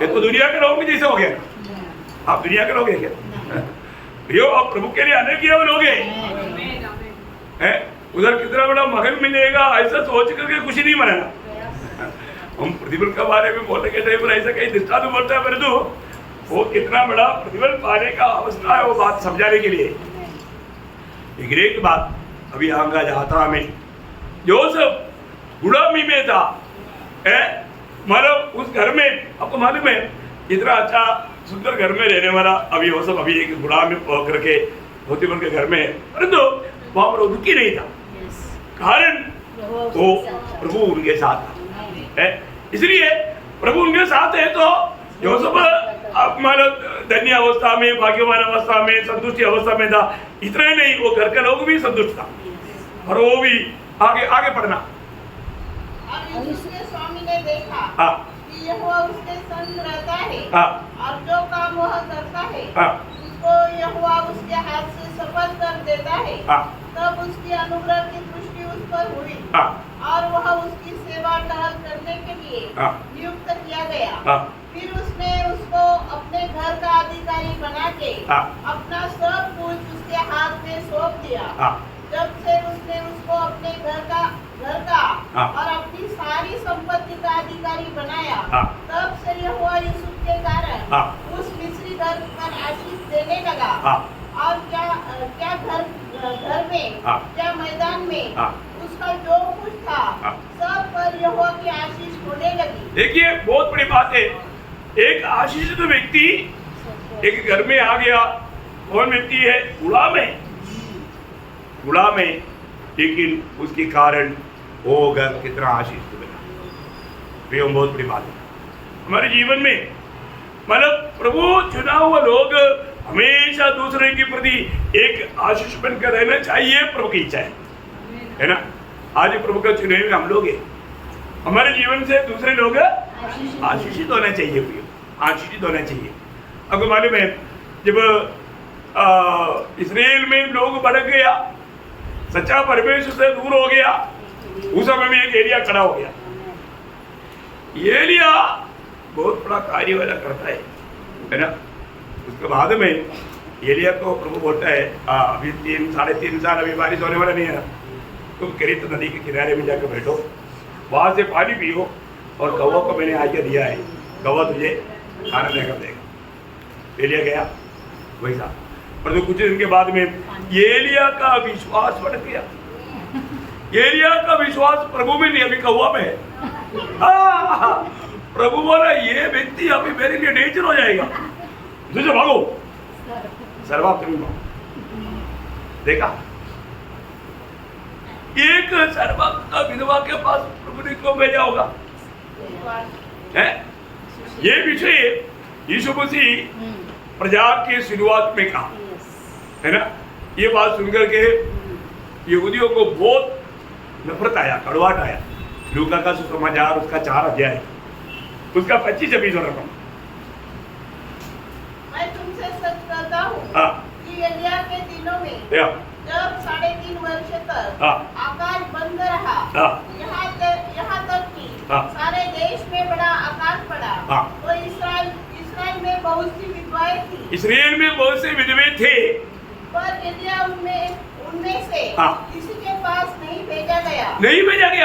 ये तो दुनिया के लोगों के जैसे हो गया। आप दुनिया के लोग हैं क्या? यो आप प्रभु के लिए अनेक किए लोग हैं, उधर कितना बड़ा महल मिलेगा ऐसा सोच करके खुशी नहीं मनाना। हम प्रतिफल के बारे में बोलने के टाइम पर ऐसा कहीं दृष्टांत बोलता है, परंतु वो कितना बड़ा प्रतिफल पाने का अवस्था है वो बात समझाने के लिए। एक ग्रेट बात अभी आऊंगा यात्रा में, जोसेफ गुलामी में था, मतलब उस घर में आपको मालूम है इतना अच्छा सुंदर घर में रहने वाला अभी वो सब अभी एक गुलाम होकर के पोतीफर के घर में है, परंतु वहां पर दुखी नहीं था, कारण वो प्रभु उनके साथ था। इसलिए प्रभु उनके साथ है तो योसेफ मतलब धन्य अवस्था में, भाग्यवान अवस्था में, संतुष्टि अवस्था में था। इतना ही नहीं, वो घर के लोग भी संतुष्ट था और वो भी आगे आगे पढ़ना। और यूसुफ के स्वामी ने देखा कि कि यहोवा उसके संग रहता है हाँ और जो काम वह करता है हाँ उसको यहोवा उसके हाथ से सफल कर देता है। हाँ तब उसकी अनुग्रह की दृष्टि उस पर हुई हाँ और वह उसकी सेवा टहल करने के लिए हाँ नियुक्त किया गया। हाँ फिर उसने उसको अपने घर का अधिकारी बना के हाँ अपना सब कुछ उसके हाथ में सौंप दिया। हाँ जब से उसने उसको अपने घर का हाँ। और अपनी सारी संपत्ति का अधिकारी बनाया, हाँ। तब से यहोवा यूसुफ के कारण हाँ। उस मिस्री घर पर आशीष देने लगा। हाँ और क्या घर में हाँ। क्या मैदान में हाँ। उसका जो कुछ था हाँ। सब पर यहोवा की आशीष होने लगी। देखिए बहुत बड़ी बात है, एक आशीषित व्यक्ति एक घर में आ गया। कौन व्यक्ति है? गुलाम है, लेकिन उसके कारण वो घर कितना आशीषित बना। ये बहुत बड़ी बात है हमारे जीवन में। मतलब प्रभु चुना हुआ लोग हमेशा दूसरे के प्रति एक आशीष बनकर रहना चाहिए, प्रभु की इच्छा है ना। आज प्रभु का चुने हुए हम लोग हैं, हमारे जीवन से दूसरे लोग आशीषित होना चाहिए, आशीषित होना चाहिए। आपको मालूम है जब इस्राएल में लोग भड़क गया, सच्चा परमेश्वर से दूर हो गया, उस समय में एक एलिया खड़ा हो गया। एलिया बहुत बड़ा कार्य वाला करता है ना। उसके बाद में एलिया को प्रभु बोलता है अभी 3-3.5 साल अभी बारिश होने वाला नहीं है, तुम केरित नदी के किनारे में जाकर बैठो, वहां से पानी पियो और कौवा को मैंने आज्ञा दिया है, कौवा तुझे खाना लेकर देगा। एलिया गया वैसा, पर कुछ दिन के बाद में एलिया का विश्वास बढ़ गया। एलिया का विश्वास प्रभु में नहीं, अभी कौवा में है। प्रभु बोला ये व्यक्ति अभी मेरे लिए डेंजर हो जाएगा, तुझे भागो, सर्वाप्त में भागो। देखा एक सर्वभक्त विधवा के पास प्रभु ने क्यों भेजा होगा? है ये विषय यीशु मसीह प्रजा की शुरुआत में कहा है ना। ये बात सुनकर के यहूदियों को बहुत नफरत आया, कड़वाहट आया। लूका का सुसमाचार उसका 4 अध्याय उसका 25-26 और मैं तुमसे सच कहता हूँ कि एलिया के दिनों में जब 3.5 वर्ष तक आकाश बंद रहा, यहाँ तक कि सारे देश में बड़ा आकाश पड़ा, तो इसराइल में बहुत सी विधवाएं थी। इसराइल में बहुत से विधवे थे, पर एलिया उनमें से किसी के पास नहीं भेजा गया।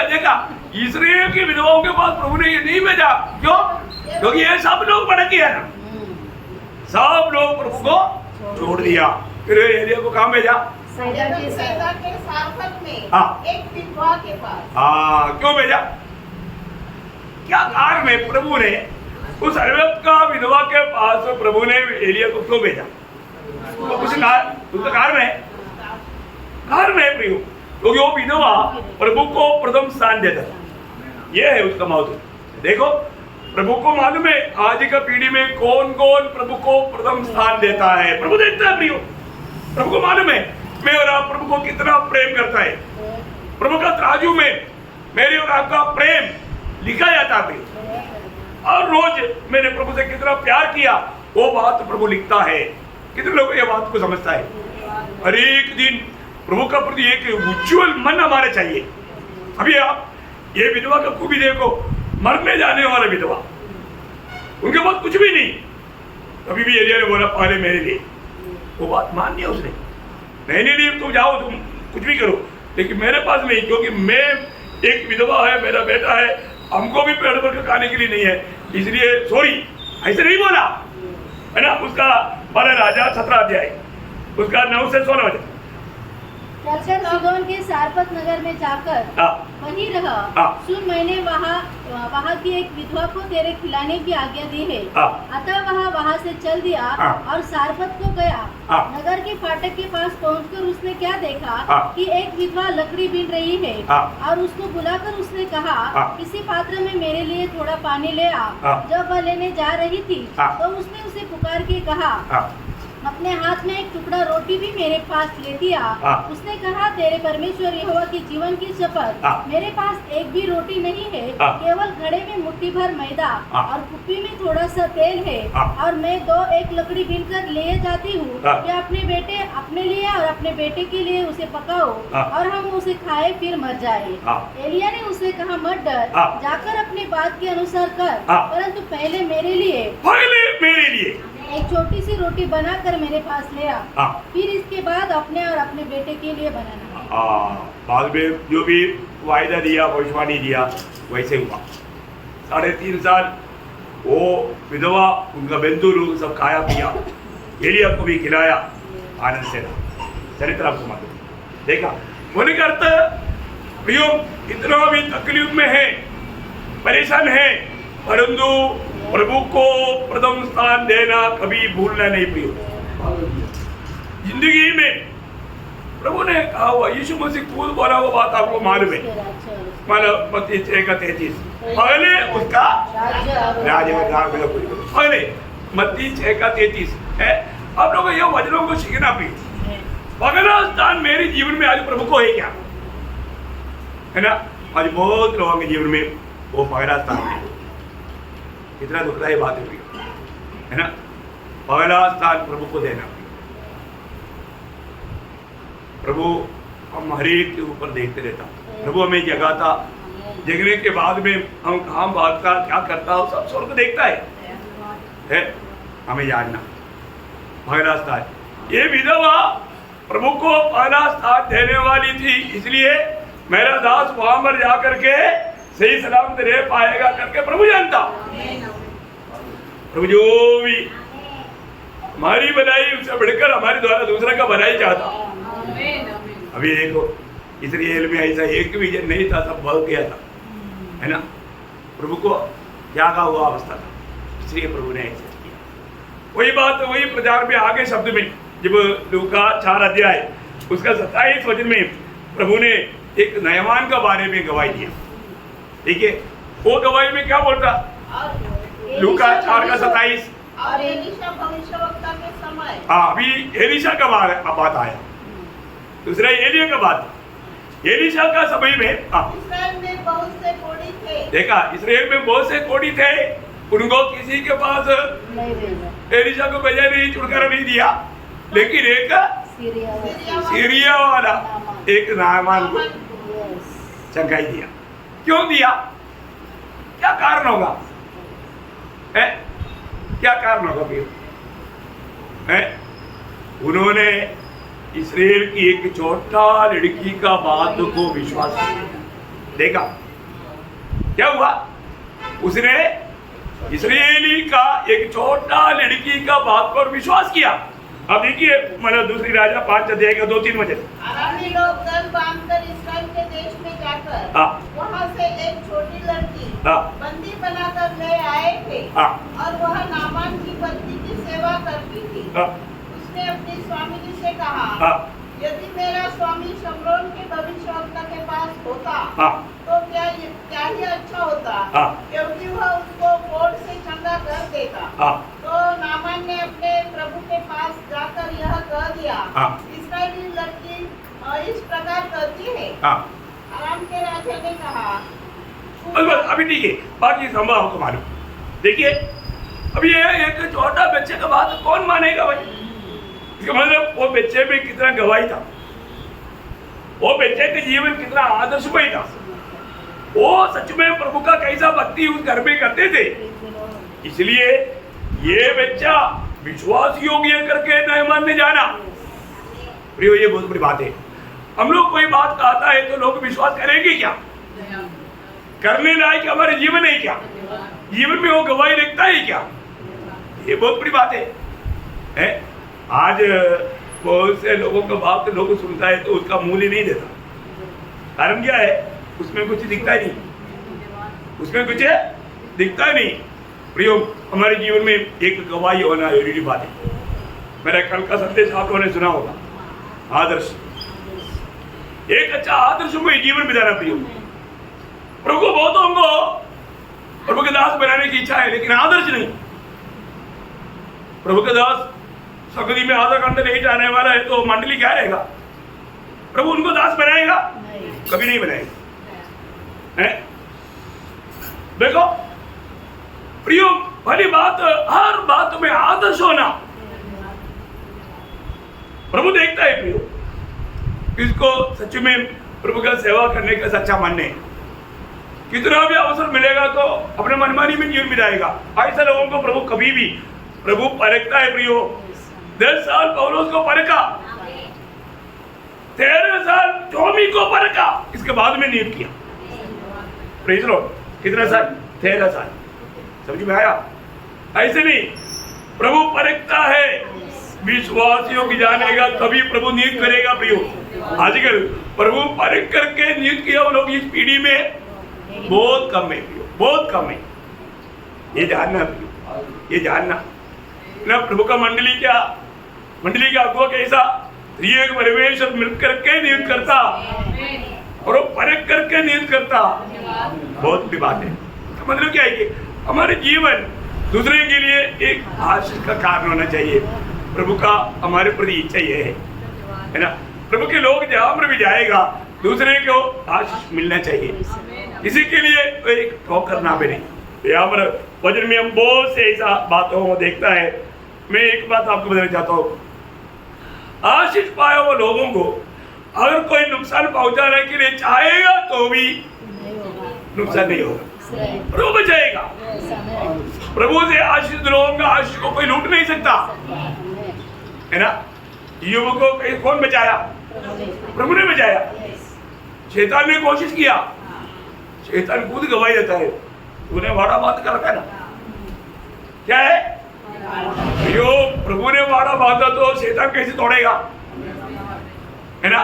देखा इसराइल की विधवाओं के पास प्रभु ने ये नहीं भेजा। क्यों? क्योंकि ये सब लोग भड़क गया ना, सब लोग प्रभु को छोड़ दिया। फिर एलिया को कहाँ भेजा? सैदा के सारफत में एक विधवा के पास। क्यों भेजा? क्या कारण है प्रभु ने उस सर्वभक्त का विधवा के पास प्रभु ने एलिया को क्यों भेजा? उसका कारण है प्रियो, क्योंकि वो विधवा प्रभु को प्रथम स्थान देता था। ये है उसका महत्व। देखो प्रभु को मालूम है आज का पीढ़ी में कौन कौन प्रभु को प्रथम स्थान देता है। प्रभु देखता है प्रियो, प्रभु को मालूम है मैं और आप प्रभु को कितना प्रेम करता है। प्रभु का तराजू में मेरे और आपका प्रेम लिखा जाता है। और रोज मैंने प्रभु से कितना प्यार किया वो बात प्रभु लिखता है। कितने लोग ये बात को समझता है? हर एक दिन प्रभु का प्रति एक उज्ज्वल मन हमारे चाहिए। अभी आप ये विधवा का खूबी देखो, मरने जाने वाला विधवा, उनके पास कुछ भी नहीं। अभी भी एलिया ने बोला पहले मेरे लिए, वो बात मान लिया उसने, नहीं तुम जाओ, तुम कुछ भी करो, लेकिन मेरे पास नहीं, क्योंकि मैं एक विधवा है, मेरा बेटा है, हमको भी पेड़ पर खाने के लिए नहीं है, इसलिए सॉरी। ऐसे नहीं बोला है ना। उसका पहले राजा 17 अध्याय उसका 9 से 16 बजे चलकर सीदोन के सारपत नगर में जाकर वहीं रहा। सुन मैंने वहाँ की एक विधवा को तेरे खिलाने की आज्ञा दी है। अतः वहाँ से चल दिया और सारपत को गया। नगर के फाटक के पास पहुंचकर उसने क्या देखा कि एक विधवा लकड़ी बीन रही है, और उसको बुलाकर उसने कहा किसी पात्र में मेरे लिए थोड़ा पानी ले आ। जब वह लेने जा रही थी तो उसने उसे पुकार के कहा अपने हाथ में एक टुकड़ा रोटी भी मेरे पास ले दिया। उसने कहा, तेरे परमेश्वर यहोवा की जीवन की शपथ, मेरे पास एक भी रोटी नहीं है, केवल घड़े में मुट्ठी भर मैदा और कुप्पी में थोड़ा सा तेल है, और मैं एक लकड़ी बीनकर ले जाती हूँ कि अपने लिए और अपने बेटे के लिए उसे पकाओ और हम उसे खाए फिर मर जाए। एलिया ने उसे कहा, मत डर, जाकर अपनी बात के अनुसार कर, परंतु पहले मेरे लिए एक छोटी सी रोटी बनाकर मेरे पास ले आ, फिर इसके बाद अपने और अपने बेटे के लिए बनाना। बाद में जो भी वायदा दिया, भविष्यवाणी दिया, वैसे हुआ। 3.5 साल वो विधवा, उनका बंधु लोग सब खाया पिया, एलिया को भी खिलाया, आनंद से रहा। चरित्र आपको मालूम, देखा बोले का अर्थ प्रियो, इतना भी तकलीफ में है, परेशान है, परंतु प्रभु को प्रथम स्थान देना कभी भूलना नहीं प्रियो। जिंदगी में प्रभु ने कहा हुआ, यीशु मसीह खुद बोला हुआ बात आपको मालूम है, मत्ती 6:33, पहले उसका राज्य पहले मत्ती 6:33 है। आप लोग ये वचनों को सीखना भी, पहला स्थान मेरे जीवन में आज प्रभु को है क्या, है ना। आज बहुत लोगों के जीवन में वो पहला स्थान है, कितना दुखदायी बात है ना। पहला स्थान प्रभु को देना। प्रभु हम हर एक के ऊपर देखते रहता, प्रभु हमें जगाता, जगने के बाद में हम कहाँ भागता, क्या करता, सब स्वर्ग देखता है हमें जानना। पहला स्थान ये विधवा प्रभु को पहला स्थान देने वाली थी, इसलिए मेरा दास वहां पर जाकर के सही सलामत रह पाएगा करके प्रभु जानता। प्रभु जो भी हमारी भलाई उससे बढ़कर हमारे द्वारा दूसरा का भलाई चाहता। अभी देखो इस्राएल में ऐसा एक भी जन नहीं था, सब भाग गया था, है ना। प्रभु को क्या का हुआ अवस्था था, इसलिए प्रभु ने ऐसा किया। वही बात वही प्रचार में आगे शब्द में, जब लूका 4 अध्याय उसका 27 वचन में प्रभु ने एक नयमान का बारे में गवाही दिया। ठीक है, वो गवाही में क्या बोलता, लूका 4:27, और एलीशा भविष्यवक्ता के समय, अभी एलीशा का बात आया, दूसरा एलिया का बात। एलीशा का समय में इस्राएल में बहुत से कोढ़ी थे, देखा, इस्राएल में बहुत से कोढ़ी थे, उनको किसी के पास एलीशा को भेजा नहीं, छुटकारा नहीं दिया, लेकिन एक सीरिया वाला एक नामान को चंगाई दिया। क्यों दिया, क्या कारण होगा, क्या कारण होगा फिर? उन्होंने इस्राएल की एक छोटा लड़की का बात को विश्वास किया। देखा क्या हुआ, उसने इस्राएली का एक छोटा लड़की का बात पर विश्वास किया। अब देखिए मतलब दूसरी राजा 5 अध्याय का 2-3 वचन। अरामी लोग दल बांधकर इस्राएल के देश में जाकर वहाँ से एक छोटी लड़की बंदी बनाकर ले आए थे, और वह नामान की पत्नी की सेवा करती थी। उसने अपनी स्वामिनी से कहा, यदि मेरा स्वामी शमरोन के भविष्यवक्ता के पास होता तो क्या ही अच्छा होता, क्योंकि वह उसको कोढ़ से चंगा कर देता। तो नामान ने अपने प्रभु के पास जाकर यह कह दिया, इस्राएली लड़की इस प्रकार करती है। अराम के राजा ने कहा, अभी ठीक है, बाकी संभव आपको मालूम। देखिए अभी ये एक छोटा बच्चे का बात कौन मानेगा भाई? इसका मतलब वो बच्चे में कितना गवाही था, वो बच्चे के जीवन कितना आदर्शमय था, वो सच में प्रभु का कैसा भक्ति उस घर में करते थे। इसलिए ये बच्चा विश्वास योग्य करके नयमान ने जाना। प्रियो ये बहुत बड़ी बात है। हम लोग कोई बात कहता है तो लोग विश्वास करेंगे क्या? करने लायक हमारे जीवन है क्या? जीवन में वो गवाही रखता है क्या? ये बहुत बड़ी बात है? आज बहुत से लोगों का बात लोग सुनता है तो उसका मूल्य नहीं देता। कारण क्या है? उसमें कुछ दिखता ही नहीं, उसमें कुछ दिखता नहीं। प्रियो हमारे जीवन में एक गवाही होना जरूरी बात है। मेरा कल का संदेश आप लोगों ने सुना होगा, आदर्श। एक अच्छा आदर्श में जीवन बिताना प्रियो। प्रभु को बहुतों को प्रभु के दास बनाने की इच्छा है, लेकिन आदर्श नहीं। प्रभु के दास सगरी में आधा घंटा नहीं जाने वाला है तो मंडली क्या रहेगा? प्रभु उनको दास बनाएगा? कभी नहीं बनाएगा। हैं? देखो प्रियो, पहली बात, हर बात में आदर्श होना प्रभु देखता है। प्रियो, इसको सच में प्रभु का सेवा करने का सच्चा मन है। कितना भी अवसर मिलेगा तो अपने मनमानी में जीवन बिताएगा। ऐसे लोगों को प्रभु कभी भी प्रभु परखता है। प्रियो, 10 साल पौलुस को परखा, 13 साल टोमी को परखा, इसके बाद में नियुक्त किया। Praise Lord. कितना साल? 13 साल। समझ में आया? ऐसे नहीं, प्रभु परखता है, विश्वासियों की जानेगा तभी प्रभु नियुक्त करेगा। प्रियो, आजकल प्रभु परख करके नियुक्त किया वो लोग इस पीढ़ी में बहुत कम है। प्रियो, बहुत कम है। ये जानना प्रियो, ये जानना ना, प्रभु का मंडली क्या, मंडली का अगुवा कैसा, त्रिएक परमेश्वर मिल करके नियुक्त करता और वो परख करके नियुक्त करता। बहुत बड़ी बात है। मतलब क्या है कि हमारे जीवन दूसरे के लिए एक आशीष का कारण होना चाहिए। प्रभु का हमारे प्रति इच्छा ये है ना, प्रभु के लोग जहां पर भी जाएगा दूसरे को आशीष मिलना चाहिए। इसी के लिए एक ठोकर ना बने। यहाँ पर वचन में हम बहुत से ऐसा बातों को देखता है। मैं एक बात आपको बताना चाहता हूँ, आशीष पाए हुए लोगों को अगर कोई नुकसान पहुंचाने के लिए चाहेगा तो भी नुकसान नहीं होगा, प्रभु बचाएगा। प्रभु से आशीष लोगों का आशीष को कोई लूट नहीं सकता, है ना। युवक को कौन बचाया? प्रभु ने बचाया। शैतान ने कोशिश किया, शैतान खुद गवाही देता है, उन्हें वाड़ा बात कर रखा है ना। क्या है जो प्रभु ने वाड़ा बांधा तो शैतान कैसे तोड़ेगा, है ना।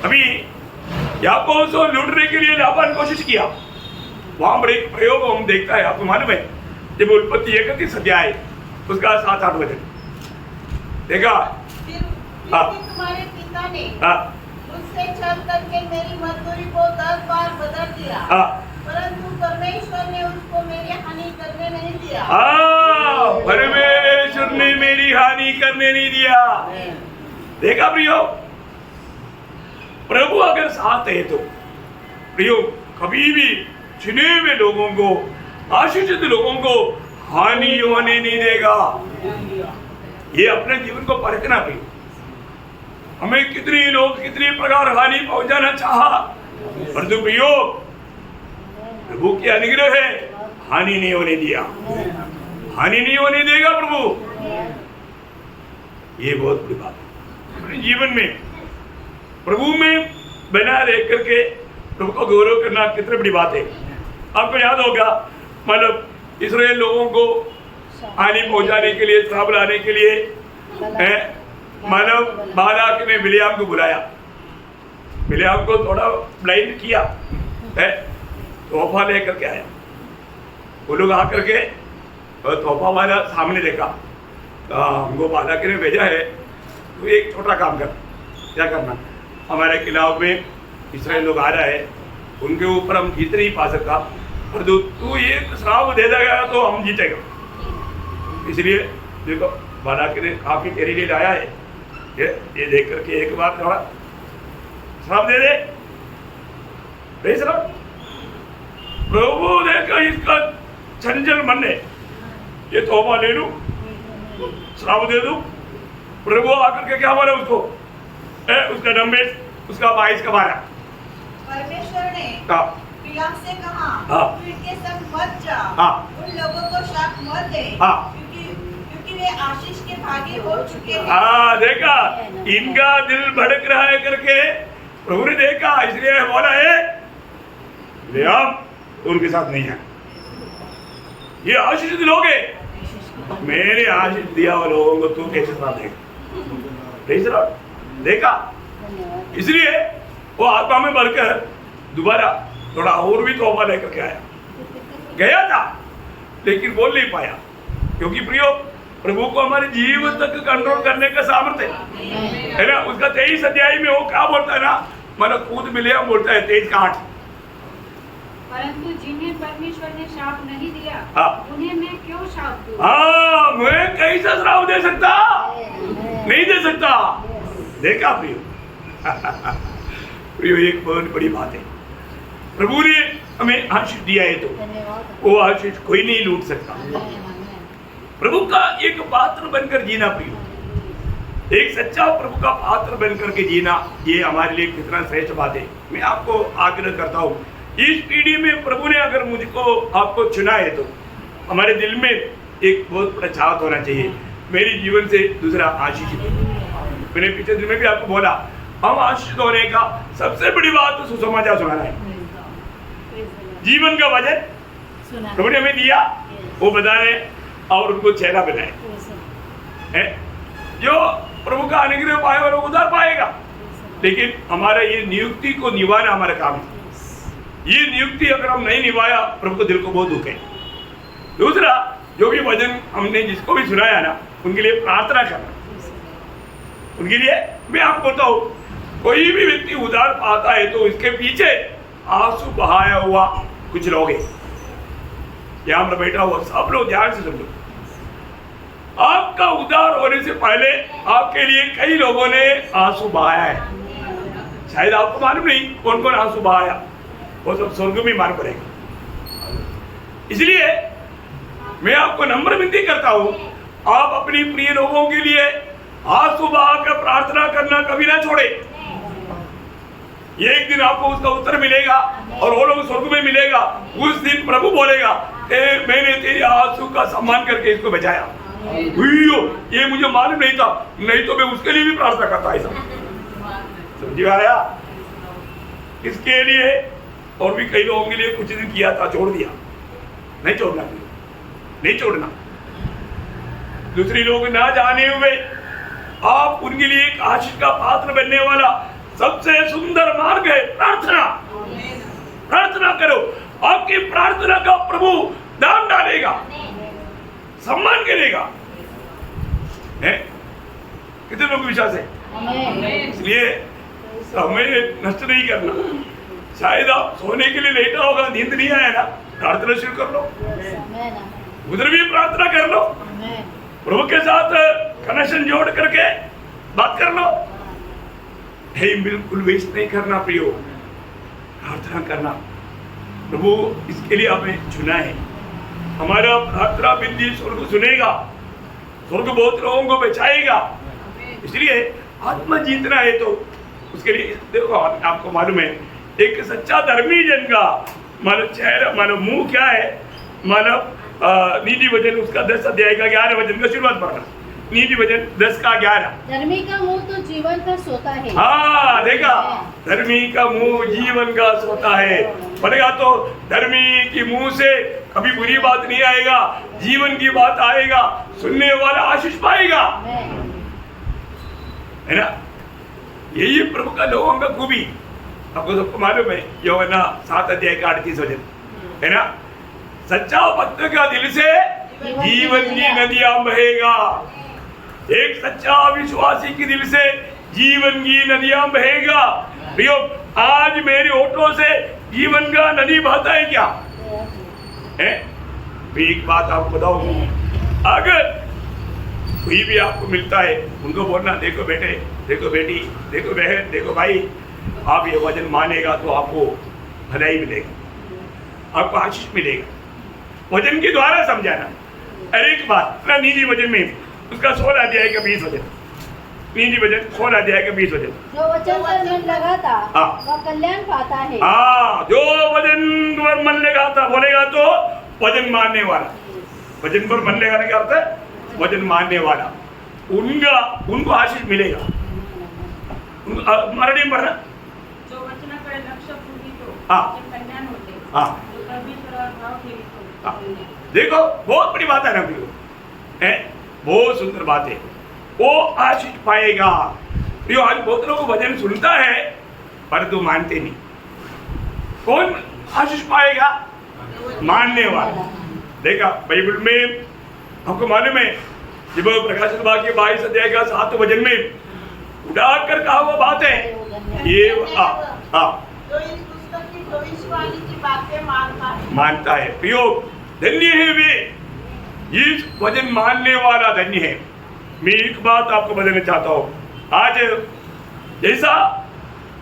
अभी याकूब को लूटने के लिए लाबान कोशिश किया। वहां पर एक प्रयोग हम देखता है, आपको मालूम है, जब उत्पत्ति 31 अध्याय उसका 7-8 वचन देखा। फिर तुम्हारे पिता ने मुझसे छल करके मेरी मजदूरी को 10 बार बदल दिया, परंतु परमेश्वर ने उसको मेरी हानि करने नहीं दिया। परमेश्वर ने मेरी हानि करने नहीं दिया। देखा प्रियो, प्रभु अगर साथ है तो प्रियो कभी भी चुने हुए लोगों को, आशीषित लोगों को हानि होने नहीं देगा। ये अपने जीवन को परखना भी, हमें कितने लोग कितने प्रकार हानि पहुंचाना चाहा, परंतु प्रियो प्रभु की अनुग्रह है, हानि नहीं होने दिया, हानि नहीं होने देगा प्रभु। ये बहुत बड़ी बात है। अपने जीवन में प्रभु में बना रह करके प्रभु को गौरव करना कितनी बड़ी बात है। आपको याद होगा, मतलब इस्राएल लोगों को हानि पहुंचाने के लिए, श्राप लाने के लिए मानव बालाक ने बिलियाम को बुलाया, बिलियाम को थोड़ा ब्लाइंड किया है, तोहफा लेकर के आया। वो लोग आकर के तोहफा वाला सामने देखा, हमको बालाक ने भेजा है, तो एक छोटा काम कर, क्या करना, हमारे खिलाफ में इस्राएल लोग आ रहा है, उनके ऊपर हम जीत नहीं पा सकता, और तू ये श्राप दे देगा तो हम जीतेगा। इसलिए देखो बालाक ने काफी तेरे लिए लाया है, ये देख करके एक बार थोड़ा श्राप दे दे। प्रभु देखा इसका चंचल मन है, ये तोहफा ले लूं, श्राप दे दूं। प्रभु आकर के क्या बोला उसको, उसका नंबर, उसका 22 का 12। परमेश्वर ने बिलाम से कहा, तू इनके संग मत जा, उन लोगों को शाप मत दे, क्योंकि वे आशीष के भागी हो चुके हैं। देखा, इनका दिल भड़क रहा है करके प्रभु ने देखा, इसलिए बोला है बिलाम उनके साथ नहीं है, ये आशीषित लोग हैं, मैंने आशीष दिया हुआ लोगों को तू कैसे साथ देगा। देखा, इसलिए वो आत्मा में भरकर दोबारा थोड़ा और भी तोहफा लेकर के आया, गया था लेकिन बोल नहीं पाया, क्योंकि प्रियो प्रभु को हमारे जीवन तक कंट्रोल करने का सामर्थ्य है ना। उसका 23 अध्याय में वो क्या बोलता है ना, मतलब खुद मिले बोलता है 23 का 8, परंतु जिन्हें परमेश्वर ने श्राप नहीं दिया हाँ। उन्हें मैं क्यों श्राप दूं? हाँ, मैं कैसा श्राप दे सकता? नहीं दे सकता। देखा प्रियो? प्रियो, एक बहुत बड़ी बात है। प्रभु ने हमें आशीष दिया है तो वो आशीष कोई नहीं लूट सकता। प्रभु का एक पात्र बनकर जीना प्रियो, एक सच्चा प्रभु का पात्र बनकर के जीना, ये हमारे लिए कितना श्रेष्ठ बात है। मैं आपको आग्रह करता हूँ, इस पीढ़ी में प्रभु ने अगर मुझको आपको चुना है तो हमारे दिल में एक बहुत बड़ा चाहत होना चाहिए, मेरे जीवन से दूसरा आशीषित हो। मैंने पिछले दिन में भी आपको बोला, हम आशीषित होने का सबसे बड़ी बात तो सुसमाचार सुनाना है। जीवन का वजन प्रभु ने हमें दिया, वो बताने और उनको चेहरा बनाए है। जो प्रभु का अनुग्रह पाए वो उधार पाएगा, लेकिन हमारा ये नियुक्ति को निभाना हमारा काम है। ये नियुक्ति अगर हम नहीं निभाया, प्रभु को दिल को बहुत दुख है। दूसरा, जो भी वचन हमने जिसको भी सुनाया ना, उनके लिए प्रार्थना करना। उनके लिए मैं आपको बताऊं, कोई भी व्यक्ति उधार पाता है तो इसके पीछे आंसू बहाया हुआ कुछ लोग हैं। यहाँ पर बैठा हुआ सब लोग ध्यान से सुन लो। आपका उद्धार होने से पहले आपके लिए कई लोगों ने आंसू बहाया है। शायद आपको मालूम नहीं कौन कौन आंसू बहाया, वो सब स्वर्ग में मालूम पड़ेगा। इसलिए मैं आपको नम्र विनती करता हूं, आप अपनी प्रिय लोगों के लिए आंसू बहाकर प्रार्थना करना कभी ना छोड़े। एक दिन आपको उसका उत्तर मिलेगा और वो लोग स्वर्ग में मिलेगा। उस दिन प्रभु बोलेगा, मैंने तेरे आंसू का सम्मान करके इसको बचाया। ये मुझे मालूम नहीं था, नहीं तो मैं उसके लिए भी प्रार्थना करता ऐसा। समझ आया? इसके लिए और भी कई लोगों के लिए कुछ दिन किया था, छोड़ दिया। नहीं छोड़ना, नहीं छोड़ना। दूसरे लोग ना जाने हुए आप उनके लिए एक आशीष का पात्र बनने वाला सबसे सुंदर मार्ग है प्रार्थना। प्रार्थना करो, आपकी प्रार्थना का प्रभु दान डालेगा, सम्मान करेगा। कितने लोग विश्वास है? इसलिए हमें नष्ट नहीं करना। शायद आप सोने के लिए लेटा होगा, नींद नहीं आया ना, प्रार्थना शुरू कर लो, उधर भी प्रार्थना कर लो, प्रभु के साथ कनेक्शन जोड़ करके बात कर लो। बिल्कुल वेस्ट नहीं करना प्रियो, प्रार्थना करना। प्रभु इसके लिए हमें चुना है। हमारा प्रार्थना बिंदी स्वर्ग सुनेगा, स्वर्ग बहुत लोगों को बचाएगा। इसलिए आत्मा जीतना है तो उसके लिए देखो, आपको मालूम है एक सच्चा धर्मी जन का मानो चेहरा, मानो मुंह क्या है, मानो नीति वचन उसका 10 अध्याय का 11 वचन का शुरुआत पढ़ना। नीति वचन 10 का 11। धर्मी का मुंह तो जीवन का सोता है। हाँ देखा, धर्मी का मुंह जीवन का सोता है। पढ़ेगा तो धर्मी के मुंह से कभी बुरी बात नहीं आएगा, जीवन की बात आएगा, सुनने वाला आशीष पाएगा, है ना? यही प्रभु का लोगों का खूबी। आपको सबको मालूम है, यूहन्ना 7 अध्याय का 38 वचन, है ना? सच्चा भक्त का दिल से जीवन की नदियां बहेगा। एक सच्चा विश्वासी के दिल से जीवन की नदियां बहेगा। प्रियो, आज मेरे होठों से जीवन का नदी बहता है क्या? है? एक बात आपको बताओ, अगर कोई भी आपको मिलता है उनको बोलना, देखो बेटे, देखो बेटी, देखो बहन, देखो भाई, आप ये वचन मानेगा तो आपको भलाई मिलेगा, आपको आशीष मिलेगा। वचन के द्वारा समझाना। अरे एक बात ना, नीति वचन में उसका 16 अध्याय का 20 वचन, नीति वचन 16 अध्याय का 20 वचन। जो वचन पर मन लगाता वह कल्याण पाता है। हाँ, जो वचन पर मन लगाता, बोलेगा तो वचन मानने वाला। वचन पर मन लगाने का अर्थ है वचन मानने वाला, उनको आशीष मिलेगा। मराठी में पढ़ना, जो वचनाकडे लक्ष पूर्वितो ते कल्याण होते, जो परमेश्वरावर भाव ठेवितो। देखो, बहुत बड़ी बात है ना प्रियो, है बहुत सुंदर बात है। वो आशीष पाएगा। प्रियो, आज बहुत लोग वचन सुनता है परंतु मानते नहीं। कौन आशीष पाएगा? मानने वाला। देखा बाइबल में हमको मालूम है, जब प्रकाशित वाक्य 22 अध्याय का 7 वचन में उड़ाकर कहा वो बात है, ये जो इस पुस्तक की भविष्यवाणी की बातें मानता है। प्रियो, धन्य है वे, इस वचन मानने वाला धन्य है। मैं एक बात आपको बताना चाहता हूँ, आज जैसा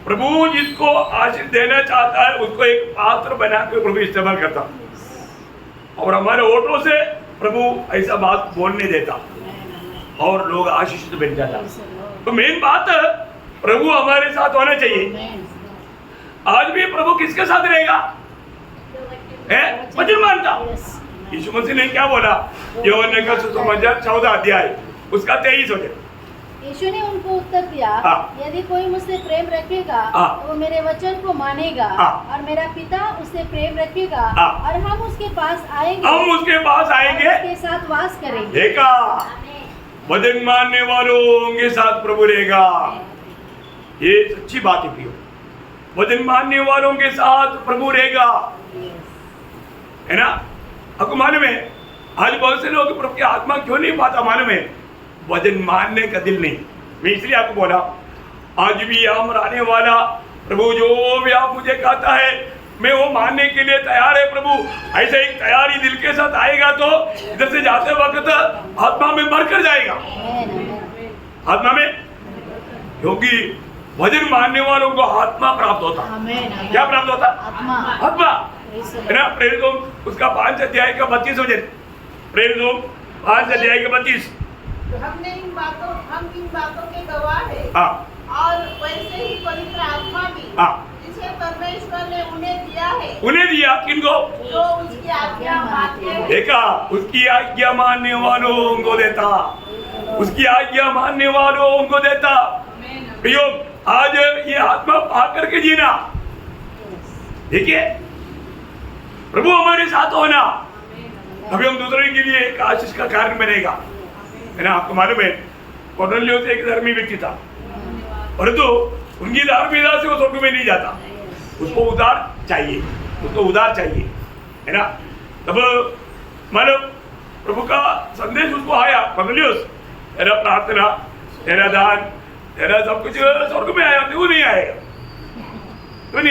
प्रभु जिसको आशीष देना चाहता है उसको एक पात्र बना के प्रभु इस्तेमाल करता, और हमारे ओटों से प्रभु ऐसा बात बोलने देता और लोग आशीषित बन जाता। तो मेन बात प्रभु हमारे साथ होना चाहिए। आज भी प्रभु किसके साथ रहेगा? वचन मानता। यीशु मसीह ने क्या बोला? यूहन्ना का सुसमाचार 14 अध्याय उसका 23 हो जाए। यीशु ने उनको उत्तर दिया, यदि कोई मुझसे प्रेम रखेगा तो वो मेरे वचन को मानेगा, और मेरा पिता उससे प्रेम रखेगा, और हम उसके पास आएंगे, उसके साथ वास करेंगे। देखा, वचन मानने वालों के साथ प्रभु रहेगा। ये सच्ची बात है प्रियो, वचन मानने वालों के साथ प्रभु रहेगा, है ना। आपको मालूम है आज बहुत से लोग प्रभु की आत्मा क्यों नहीं पाता? मालूम है, वचन मानने का दिल नहीं। मैं इसलिए आपको बोला, आज भी हम रहने वाला प्रभु जो भी आप मुझे कहता है मैं वो मानने के लिए तैयार है प्रभु। ऐसे एक तैयारी दिल के साथ आएगा तो इधर से जाते वक्त आत्मा में मर कर जाएगा, आत्मा में, क्योंकि वचन मानने वालों को आत्मा प्राप्त होता। क्या प्राप्त होता? आत्मा, है ना। प्रेरितों उसका 5 अध्याय का 32 हो जाए। प्रेरितों 5 अध्याय का 32। हम इन बातों के गवाह हैं, और वैसे ही पवित्र आत्मा भी जिसे परमेश्वर ने उन्हें दिया किनको? जो उसकी आज्ञा मानते हैं। देखा, उसकी आज्ञा मानने वालों को देता, उसकी आज्ञा मानने वालों को देता। प्रियो, आज ये आत्मा पा करके जीना, देखिए प्रभु हमारे साथ होना, अभी हम दूसरे के लिए एक आशीष का कारण बनेगा, है ना। आपको मालूम है कॉर्नेलियुस एक धर्मी व्यक्ति था, परंतु उनकी धार्मिकता से वो स्वर्ग में नहीं जाता, उसको उद्धार चाहिए, है ना। तब मालूम प्रभु का संदेश उसको आया, कॉर्नेलियुस तेरा प्रार्थना, तेरा दान, तेरा सब कुछ स्वर्ग में आया, तू नहीं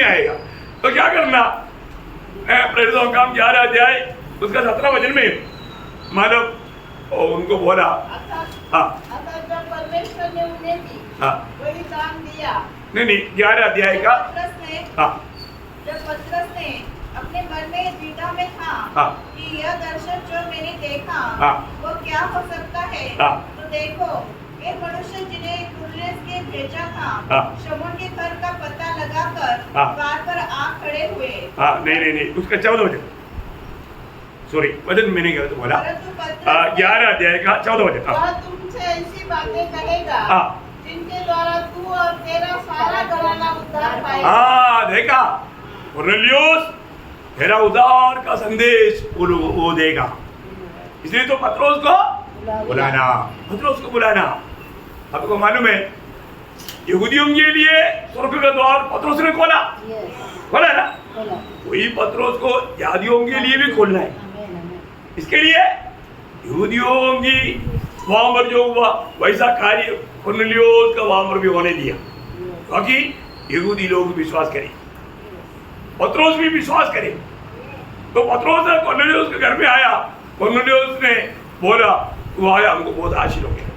आएगा। तो क्या करना? प्रेरितों का काम 11 अध्याय उसका 17 वचन में मालूम उनको बोला, जब परमेश्वर ने उन्हें दी वही दान दिया। नहीं 11 अध्याय का जब पतरस ने अपने मन में द्विधा में था कि यह दर्शन जो मैंने देखा वो क्या हो सकता है, तो देखो वे मनुष्य जिन्हें कुरनेलियुस के भेजा था शमौन के घर का पता लगाकर द्वार पर आ खड़े हुए। नहीं उसका 14 वचन, सॉरी वचन मैंने गलत बोला, 11 अध्याय का 14 वचन। वह तुमसे ऐसी बातें कहेगा जिनके द्वारा तू और तेरा सारा घराना उद्धार पाएगा। देखा, कुरनेलियुस तेरा उद्धार का संदेश वो देगा, इसलिए तो पतरस को बुलाना। आपको मालूम है यहूदियों के लिए स्वर्ग का द्वार पतरस ने खोला ना, वही पतरस को यहूदियों के लिए भी खोलना है। इसके लिए यहूदियों की वहां पर जो हुआ वैसा कार्य कुरनेलियुस का वहां पर भी होने दिया, ताकि यहूदी लोग विश्वास करें, पतरस भी विश्वास करे। तो पतरस कुरनेलियुस के घर में आया, कुरनेलियुस ने बोला तू आया, हमको बहुत आशीष हो गया,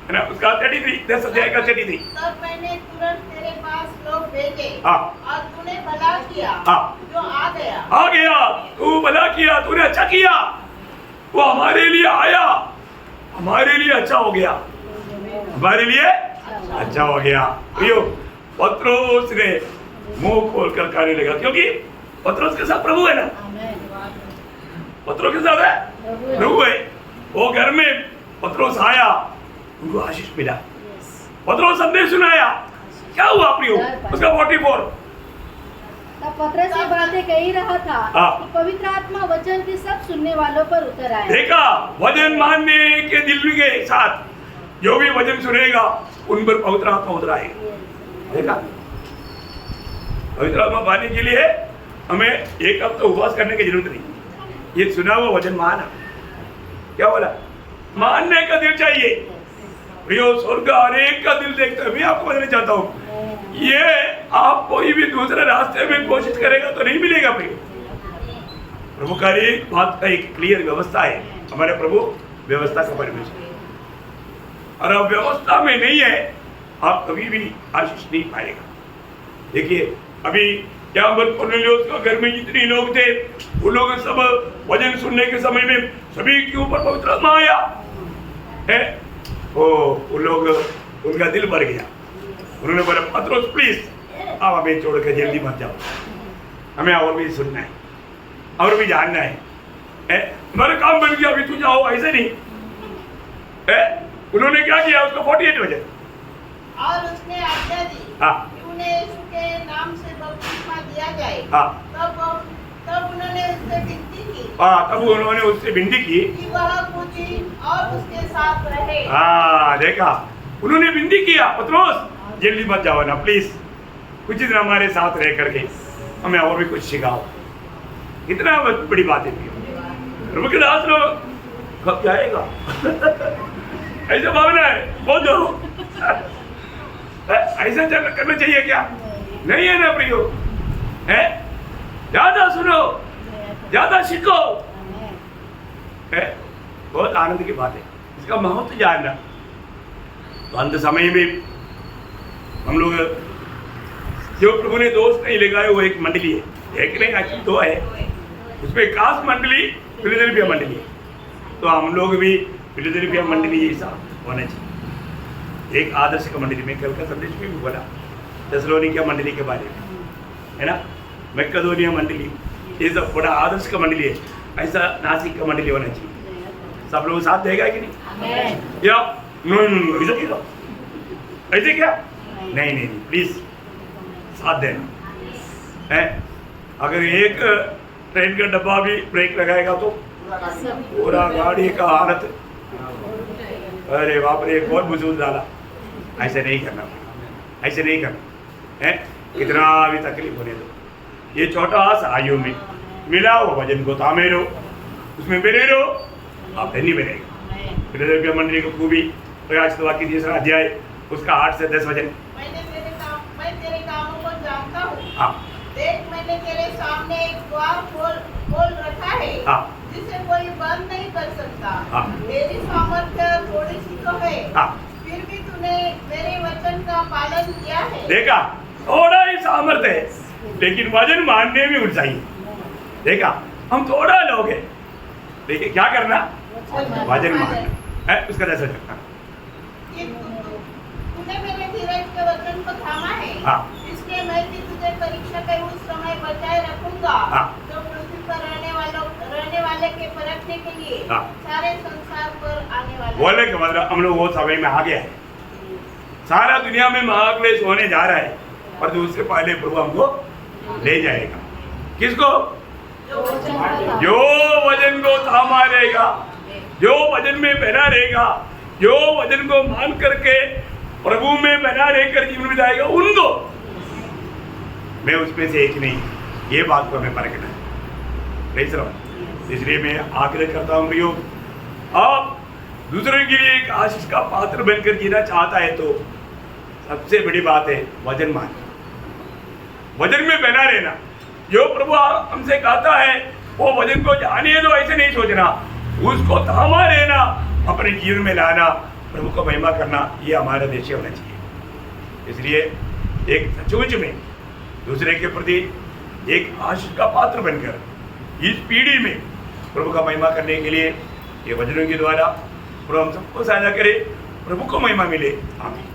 है ना। उसका 33 10 अध्याय का 33। तब मैंने तुरंत तेरे पास लोग भेजे और तूने भला किया जो आ गया। तू भला किया, तूने अच्छा किया, वो हमारे लिए आया, हमारे लिए अच्छा हो गया, प्रियो पतरस ने मुंह खोलकर कहने लगा, क्योंकि पतरस के साथ प्रभु है ना, पतरस के साथ है प्रभु है। वो घर में पतरस आया, उनको आशीष मिला, पतरस संदेश सुनाया, क्या हुआ प्रियो? उसका 44। तब पतरस ये बातें कह ही रहा था कि पवित्र आत्मा वचन के सब सुनने वालों पर उतर आया। देखा, वचन मानने के दिल के साथ जो भी वचन सुनेगा उन पर पवित्र आत्मा उतर आएगा। देखा, पवित्र आत्मा पाने के लिए हमें एक हफ्ता उपवास करने की जरूरत नहीं, ये सुना हुआ वचन माना। क्या बोला? मानने का दिल चाहिए, प्रियो स्वर्ग हर एक का दिल देखता है। मैं आपको बताना चाहता हूँ, ये आप कोई भी दूसरे रास्ते में कोशिश करेगा तो नहीं मिलेगा प्रियो। प्रभु का एक बात का एक क्लियर व्यवस्था है, हमारे प्रभु व्यवस्था का परमेश्वर है, और अब व्यवस्था में नहीं है आप कभी भी आशीष नहीं पाएगा। देखिए अभी यहाँ पर कोर्नेलियुस के घर में जितने लोग थे, वो लोग सब वचन सुनने के समय में सभी के ऊपर पवित्र आत्मा आया है। वो लोग, उनका दिल भर गया। उन्होंने बोला पत्रोस प्लीज आप हमें छोड़कर जल्दी मत जाओ, हमें और भी सुनना है और भी जानना है। हमारा काम बन गया, अभी तू जाओ, ऐसे नहीं। उन्होंने क्या किया, उसको 48 वजह और उसने आज्ञा दी कि उन्हें यीशु के नाम से बपतिस्मा दिया जाए। तब उन्होंने उससे विनती की। तब उन्होंने उससे विनती की कि वह कुछ दिन और उसके साथ रहे। देखा, उन्होंने विनती किया पत्रोस जल्दी मत जाओ ना प्लीज, कुछ दिन हमारे साथ रह करके हमें और भी कुछ सिखाओ। इतना बड़ी बात है प्रभु के दास लोग कब जाएगा ऐसा भावना है, बोल दो ऐसा करना चाहिए क्या? नहीं है ना प्रियो, है ज्यादा सुनो, ज्यादा सीखो, है बहुत आनंद की बात है, इसका महत्व जानना। तो अंत समय में हम लोग जो प्रभु ने दोष नहीं लगाए वो एक मंडली है, एक नहीं actually 2 है, उसमें खास मंडली फिलाडेल्फिया मंडली है। तो हम लोग भी फिलाडेल्फिया मंडली जैसा होना चाहिए, एक आदर्श का मंडली में कल का संदेश में भी बोला थेसलोनिकिया मंडली के बारे में, है ना, मैकेडोनिया मंडली, ये सब बड़ा आदर्श का मंडली है, ऐसा नासिक का मंडली होना चाहिए। सब लोग साथ देगा कि नहीं? या नो ऐसा क्या, ऐसे क्या? नहीं प्लीज साथ देना है। अगर एक ट्रेन का डब्बा भी ब्रेक लगाएगा तो पूरा गाड़ी का हालत, अरे बाप रे, बहुत बुजुर्ग डाला। ऐसे नहीं करना, ऐसे नहीं करना है, कितना भी तकलीफ होने दो। ये छोटा सा आयु में मिला हो वजन को थामे रहो, उसमें बने रहो, आप धन्य बनेगा। फिलाडेल्फिया मंडली को खूबी प्रकाशित वाक्य 3 अध्याय उसका 8 से 10 वचन। मैं तेरे कामों को जानता हूँ। हाँ। देख मैंने तेरे सामने एक द्वार खोल रखा है। हाँ। जिसे कोई बंद नहीं कर सकता। हाँ। मेरी सामर्थ्य थोड़ी सी तो है। हाँ। फिर भी तूने मेरे वचन का पालन किया है। देखा, थोड़ा ही सामर्थ्य है लेकिन वजन मानने में उठ चाहिए। देखा, हम थोड़ा लोग हैं, देखिए क्या करना, वजन मानना है, उसका जैसा करना। तूने मेरे धीरज के वचन को थामा है। हाँ। इसलिए मैं भी तुझे परीक्षा के उस समय बचाए रखूंगा। हाँ। जो पृथ्वी पर रहने वाले के परखने के लिए हाँ। सारे संसार पर आने वाले। बोले कि मतलब हम लोग वो समय में आ गया है, सारा दुनिया में महाक्लेश होने जा रहा है, और जो उससे पहले प्रभु हमको ले जाएगा। किसको? जो वजन को थामा रहेगा, जो वजन में बना रहेगा, जो वजन को मान करके प्रभु में बना रहकर जीवन बिताएगा, उनको। मैं उसमें से एक नहीं, ये बात को हमें परखना है। इसलिए मैं आग्रह करता हूँ प्रियो, आप दूसरे के लिए एक आशीष का पात्र बनकर जीना चाहता है तो सबसे बड़ी बात है वजन मान, वजन में बना रहना। जो प्रभु हमसे कहता है वो वजन को जाने दो, ऐसे नहीं सोचना, उसको थामा रहना, अपने जीवन में लाना, प्रभु को महिमा करना, ये हमारा देश होना चाहिए। इसलिए एक सचमुच में दूसरे के प्रति एक आशीष का पात्र बनकर इस पीढ़ी में प्रभु का महिमा करने के लिए ये वचनों के द्वारा प्रभु हम सबको साझा करे, प्रभु को महिमा मिले। आमीन।